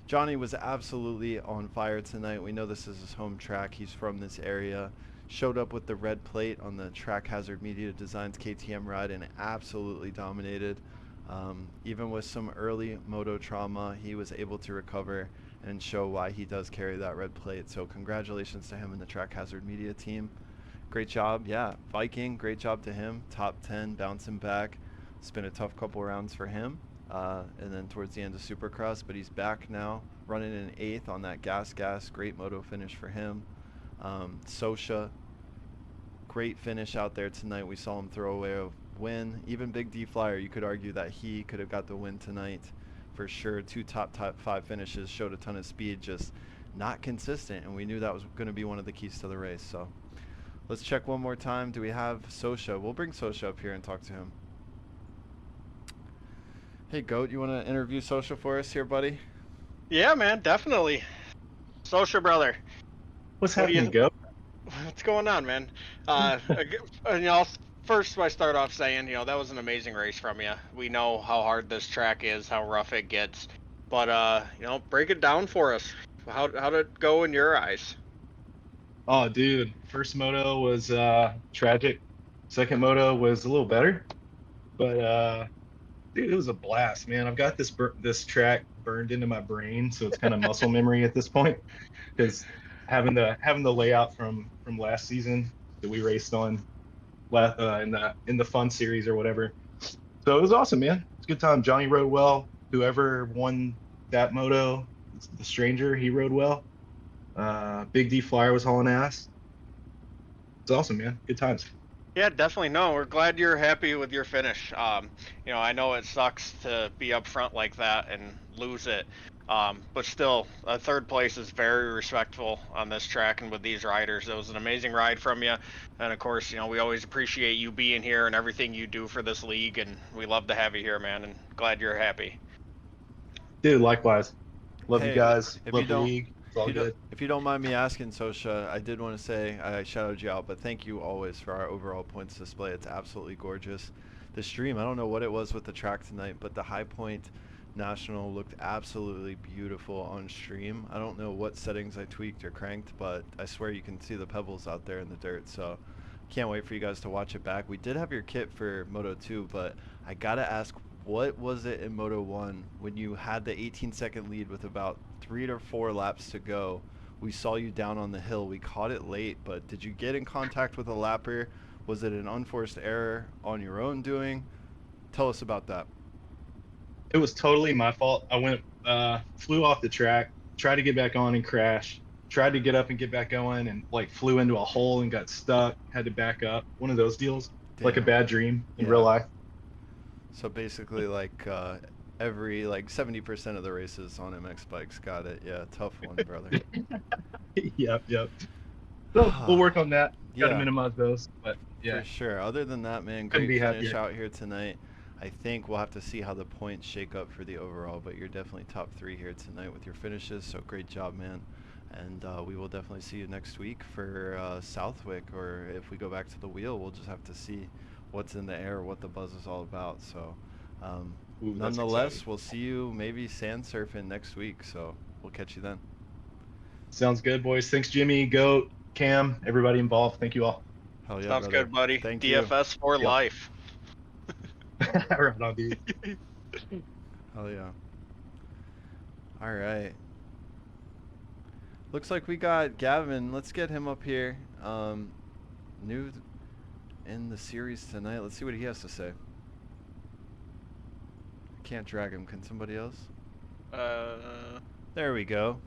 Speaker 3: Johnny was absolutely on fire tonight. We know this is his home track. He's from this area. Showed up with the red plate on the Track Hazard Media Designs KTM ride and absolutely dominated. Even with some early moto trauma, he was able to recover and show why he does carry that red plate. So congratulations to him and the Track Hazard Media team. Great job. Yeah, Viking, great job to him. Top 10, bouncing back. It's been a tough couple rounds for him. And then towards the end of Supercross, but he's back now, running in 8th on that gas. Great moto finish for him. Sosha, great finish out there tonight. We saw him throw away a win. Even Big D Flyer, you could argue that he could have got the win tonight for sure. 2 top 5 finishes, showed a ton of speed, just not consistent, and we knew that was going to be one of the keys to the race. So let's check one more time. Do we have Sosha? We'll bring Sosha up here and talk to him. Hey Goat, you want to interview Sosha for us here, buddy?
Speaker 5: Yeah, man, definitely. Sosha, brother.
Speaker 6: What's happening, Goat?
Speaker 5: What's going on, man? First I start off saying, that was an amazing race from you. We know how hard this track is, how rough it gets, but break it down for us. How did it go in your eyes?
Speaker 6: Oh, dude, first moto was tragic. Second moto was a little better, but dude, it was a blast, man. I've got this track burned into my brain, so it's kind of muscle memory at this point. Because having the layout from last season that we raced on in the fun series or whatever. So it was awesome, man. It's a good time. Johnny rode well. Whoever won that moto, the stranger, he rode well. Big D Flyer was hauling ass. It's awesome, man. Good times.
Speaker 5: Yeah, definitely. No, we're glad you're happy with your finish. I know it sucks to be up front like that and lose it. But still, a third place is very respectful on this track and with these riders. It was an amazing ride from you. And of course, we always appreciate you being here and everything you do for this league. And we love to have you here, man. And glad you're happy.
Speaker 6: Dude, likewise. Love you
Speaker 3: Hey,
Speaker 6: guys.
Speaker 3: if you
Speaker 6: Love the
Speaker 3: don't,
Speaker 6: league. It's all good.
Speaker 3: if you don't mind me asking, Sosha, I did want to say I shouted you out, but thank you always for our overall points display. It's absolutely gorgeous. The stream, I don't know what it was with the track tonight, but the High Point National looked absolutely beautiful on stream. I don't know what settings I tweaked or cranked, but I swear you can see the pebbles out there in the dirt. So can't wait for you guys to watch it back. We did have your kit for Moto 2, but I gotta ask, what was it in Moto 1 when you had the 18-second lead with about 3 or 4 laps to go? We saw you down on the hill. We caught it late, but did you get in contact with a lapper? Was it an unforced error on your own doing? Tell us about that.
Speaker 6: It was totally my fault. I flew off the track, tried to get back on and crashed. Tried to get up and get back going and flew into a hole and got stuck. Had to back up. One of those deals, like a
Speaker 3: Damn.
Speaker 6: bad dream in
Speaker 3: Yeah.
Speaker 6: real life.
Speaker 3: So basically, every 70% of the races on MX bikes got it. Yeah, tough one, brother.
Speaker 6: Yep. So we'll work on that. Got to
Speaker 3: Yeah.
Speaker 6: minimize those, but yeah.
Speaker 3: For sure. Other than that, man,
Speaker 6: Couldn't
Speaker 3: great
Speaker 6: be
Speaker 3: finish
Speaker 6: happier.
Speaker 3: out here tonight. I think we'll have to see how the points shake up for the overall, but you're definitely top 3 here tonight with your finishes, so great job, man. And we will definitely see you next week for Southwick, or if we go back to the wheel, we'll just have to see what's in the air, what the buzz is all about. So
Speaker 6: Ooh, that's
Speaker 3: nonetheless,
Speaker 6: exciting.
Speaker 3: we'll see you maybe sand surfing next week, so we'll catch you then.
Speaker 6: Sounds good, boys. Thanks, Jimmy, Goat, Cam, everybody involved. Thank you all.
Speaker 3: Hell yeah,
Speaker 5: Sounds
Speaker 3: brother.
Speaker 5: good, buddy.
Speaker 3: Thank you.
Speaker 5: DFS for
Speaker 6: Yep.
Speaker 5: life.
Speaker 6: Right on, dude.
Speaker 3: Hell yeah. All right. Looks like we got Gavin. Let's get him up here. New in the series tonight. Let's see what he has to say. Can't drag him. Can somebody else? There we go.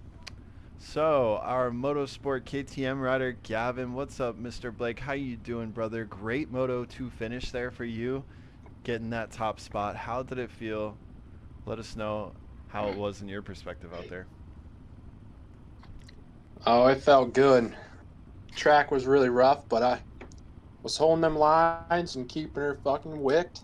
Speaker 3: So, our Motorsport KTM rider, Gavin. What's up, Mr. Blake? How you doing, brother? Great Moto 2 finish there for you. Getting that top spot. How did it feel? Let us know how it was in your perspective out there.
Speaker 7: Oh, it felt good. Track was really rough, but I was holding them lines and keeping her fucking wicked.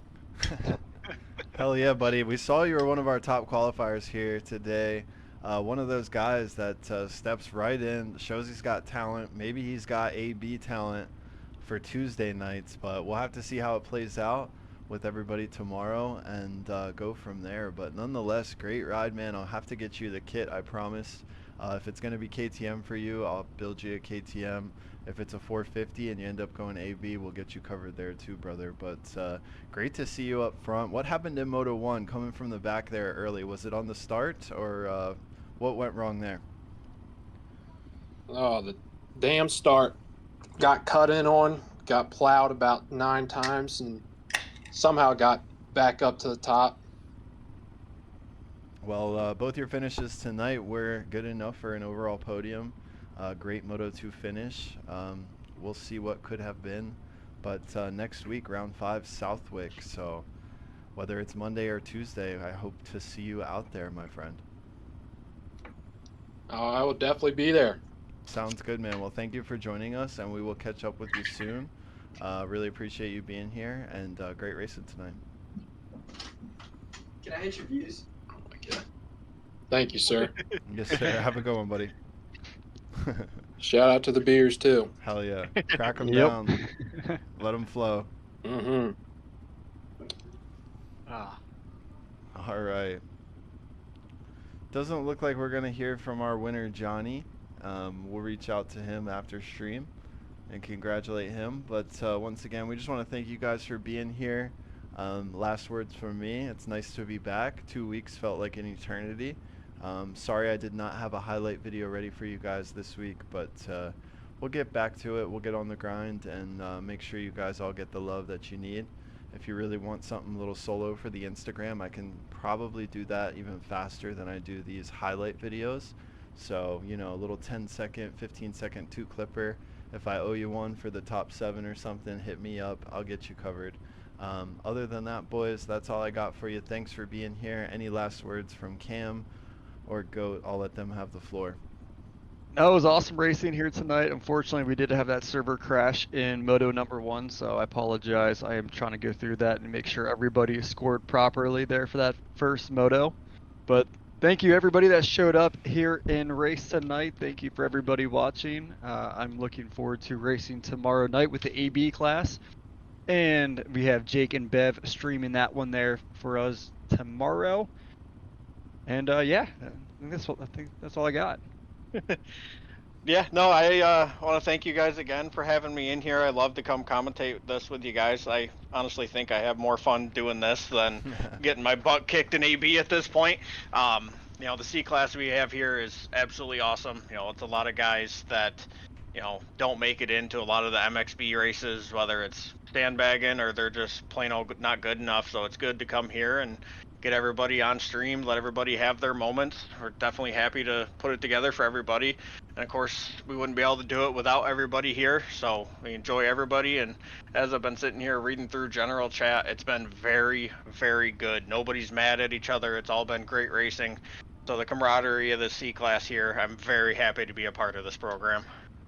Speaker 3: Hell yeah, buddy. We saw you were one of our top qualifiers here today. One of those guys that steps right in, shows he's got talent. Maybe he's got A-B talent for Tuesday nights, but we'll have to see how it plays out with everybody tomorrow and go from there. But nonetheless, great ride, man. I'll have to get you the kit, I promise. If it's going to be KTM for you, I'll build you a KTM. If it's a 450 and you end up going AB, we'll get you covered there too, brother. But great to see you up front. What happened in Moto 1 coming from the back there early? Was it on the start, or what went wrong there?
Speaker 7: Oh, the damn start got cut in on, got plowed about 9 times, and somehow got back up to the top.
Speaker 3: Well, both your finishes tonight were good enough for an overall podium. Great Moto 2 finish. We'll see what could have been. But next week, round 5, Southwick. So whether it's Monday or Tuesday, I hope to see you out there, my friend.
Speaker 7: Oh, I will definitely be there.
Speaker 3: Sounds good, man. Well, thank you for joining us, and we will catch up with you soon. Really appreciate you being here, and great racing tonight.
Speaker 8: Can I hit your views? Oh my god.
Speaker 7: Thank you, sir.
Speaker 3: Yes, sir. Have a good one, buddy.
Speaker 7: Shout out to the beers, too.
Speaker 3: Hell yeah. Crack them
Speaker 6: Yep.
Speaker 3: down. Let them flow.
Speaker 7: Mm-hmm.
Speaker 3: All right. Doesn't look like we're going to hear from our winner, Johnny. We'll reach out to him after stream. and congratulate him. But once again, we just want to thank you guys for being here. Last words from me. It's nice to be back. 2 weeks felt like an eternity. Sorry I did not have a highlight video ready for you guys this week, but we'll get back to it. We'll get on the grind and make sure you guys all get the love that you need. If you really want something a little solo for the Instagram, I can probably do that even faster than I do these highlight videos. So, you know, a little 10-second, 15-second 2-clipper. If I owe you one for the top 7 or something, hit me up. I'll get you covered. Other than that, boys, that's all I got for you. Thanks for being here. Any last words from Cam or Goat? I'll let them have the floor.
Speaker 4: No, it was awesome racing here tonight. Unfortunately, we did have that server crash in Moto number 1, so I apologize. I am trying to go through that and make sure everybody scored properly there for that first Moto. But thank you everybody that showed up here in race tonight. Thank you for everybody watching. I'm looking forward to racing tomorrow night with the AB class. And we have Jake and Bev streaming that one there for us tomorrow. And yeah, I think that's all I got.
Speaker 5: Yeah, no, I want to thank you guys again for having me in here. I love to come commentate this with you guys. I honestly think I have more fun doing this than getting my butt kicked in AB at this point. You know, the C class we have here is absolutely awesome. You know, it's a lot of guys that, you know, don't make it into a lot of the MXB races, whether it's sandbagging or they're just plain old not good enough. So it's good to come here and get everybody on stream, let everybody have their moments. We're definitely happy to put it together for everybody. And of course, we wouldn't be able to do it without everybody here. So we enjoy everybody. And as I've been sitting here reading through general chat, it's been very, very good. Nobody's mad at each other. It's all been great racing. So the camaraderie of the C class here, I'm very happy to be a part of this program.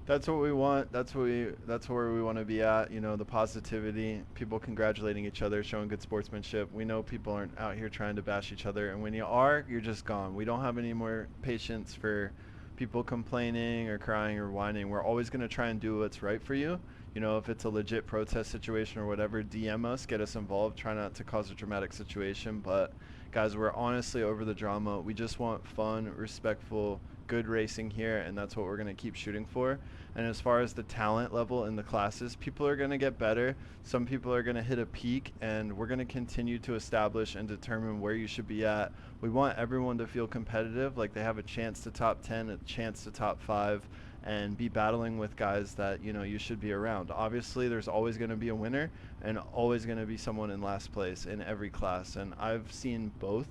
Speaker 3: That's what we want. That's where we want to be at. You know, the positivity, people congratulating each other, showing good sportsmanship. We know people aren't out here trying to bash each other, and when you are, you're just gone. We don't have any more patience for people complaining or crying or whining. We're always going to try and do what's right for you. You know, if it's a legit protest situation or whatever, DM us, get us involved. Try not to cause a dramatic situation. But guys, we're honestly over the drama. We just want fun, respectful, good racing here, and that's what we're going to keep shooting for. And as far as the talent level in the classes, people are going to get better. Some people are going to hit a peak, and we're going to continue to establish and determine where you should be at. We want everyone to feel competitive, like they have a chance to top 10, a chance to top 5, and be battling with guys that, you know, you should be around. Obviously, there's always going to be a winner and always going to be someone in last place in every class, and I've seen both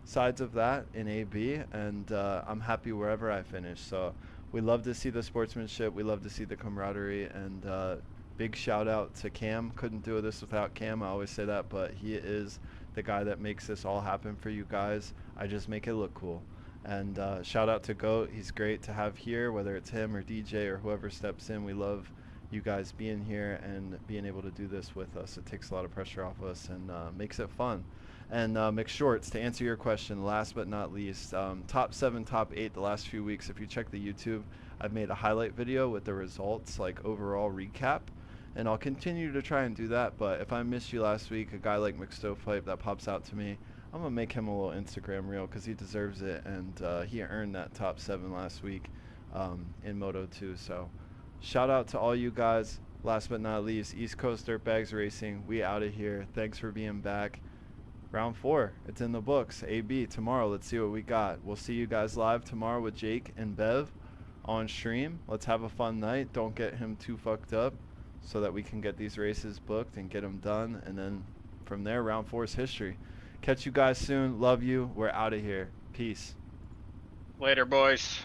Speaker 3: sides of that in AB, and I'm happy wherever I finish. So we love to see the sportsmanship, we love to see the camaraderie, and big shout out to Cam. Couldn't do this without Cam, I always say that, but he is the guy that makes this all happen for you guys. I just make it look cool. And shout out to Goat, he's great to have here, whether it's him or DJ or whoever steps in. We love you guys being here and being able to do this with us. It takes a lot of pressure off us and makes it fun. And McShorts, to answer your question, last but not least, top 7, top 8 the last few weeks. If you check the YouTube, I've made a highlight video with the results, like overall recap, and I'll continue to try and do that. But if I missed you last week, a guy like McStovepipe that pops out to me, I'm gonna make him a little Instagram reel because he deserves it, and he earned that top 7 last week in Moto 2. So shout out to all you guys. Last but not least, East Coast Dirtbags Racing, we out of here. Thanks for being back. Round 4, it's in the books. AB tomorrow, let's see what we got. We'll see you guys live tomorrow with Jake and Bev on stream. Let's have a fun night. Don't get him too fucked up so that we can get these races booked and get them done, and then from there, round 4 is history. Catch you guys soon. Love you. We're out of here. Peace.
Speaker 5: Later, boys.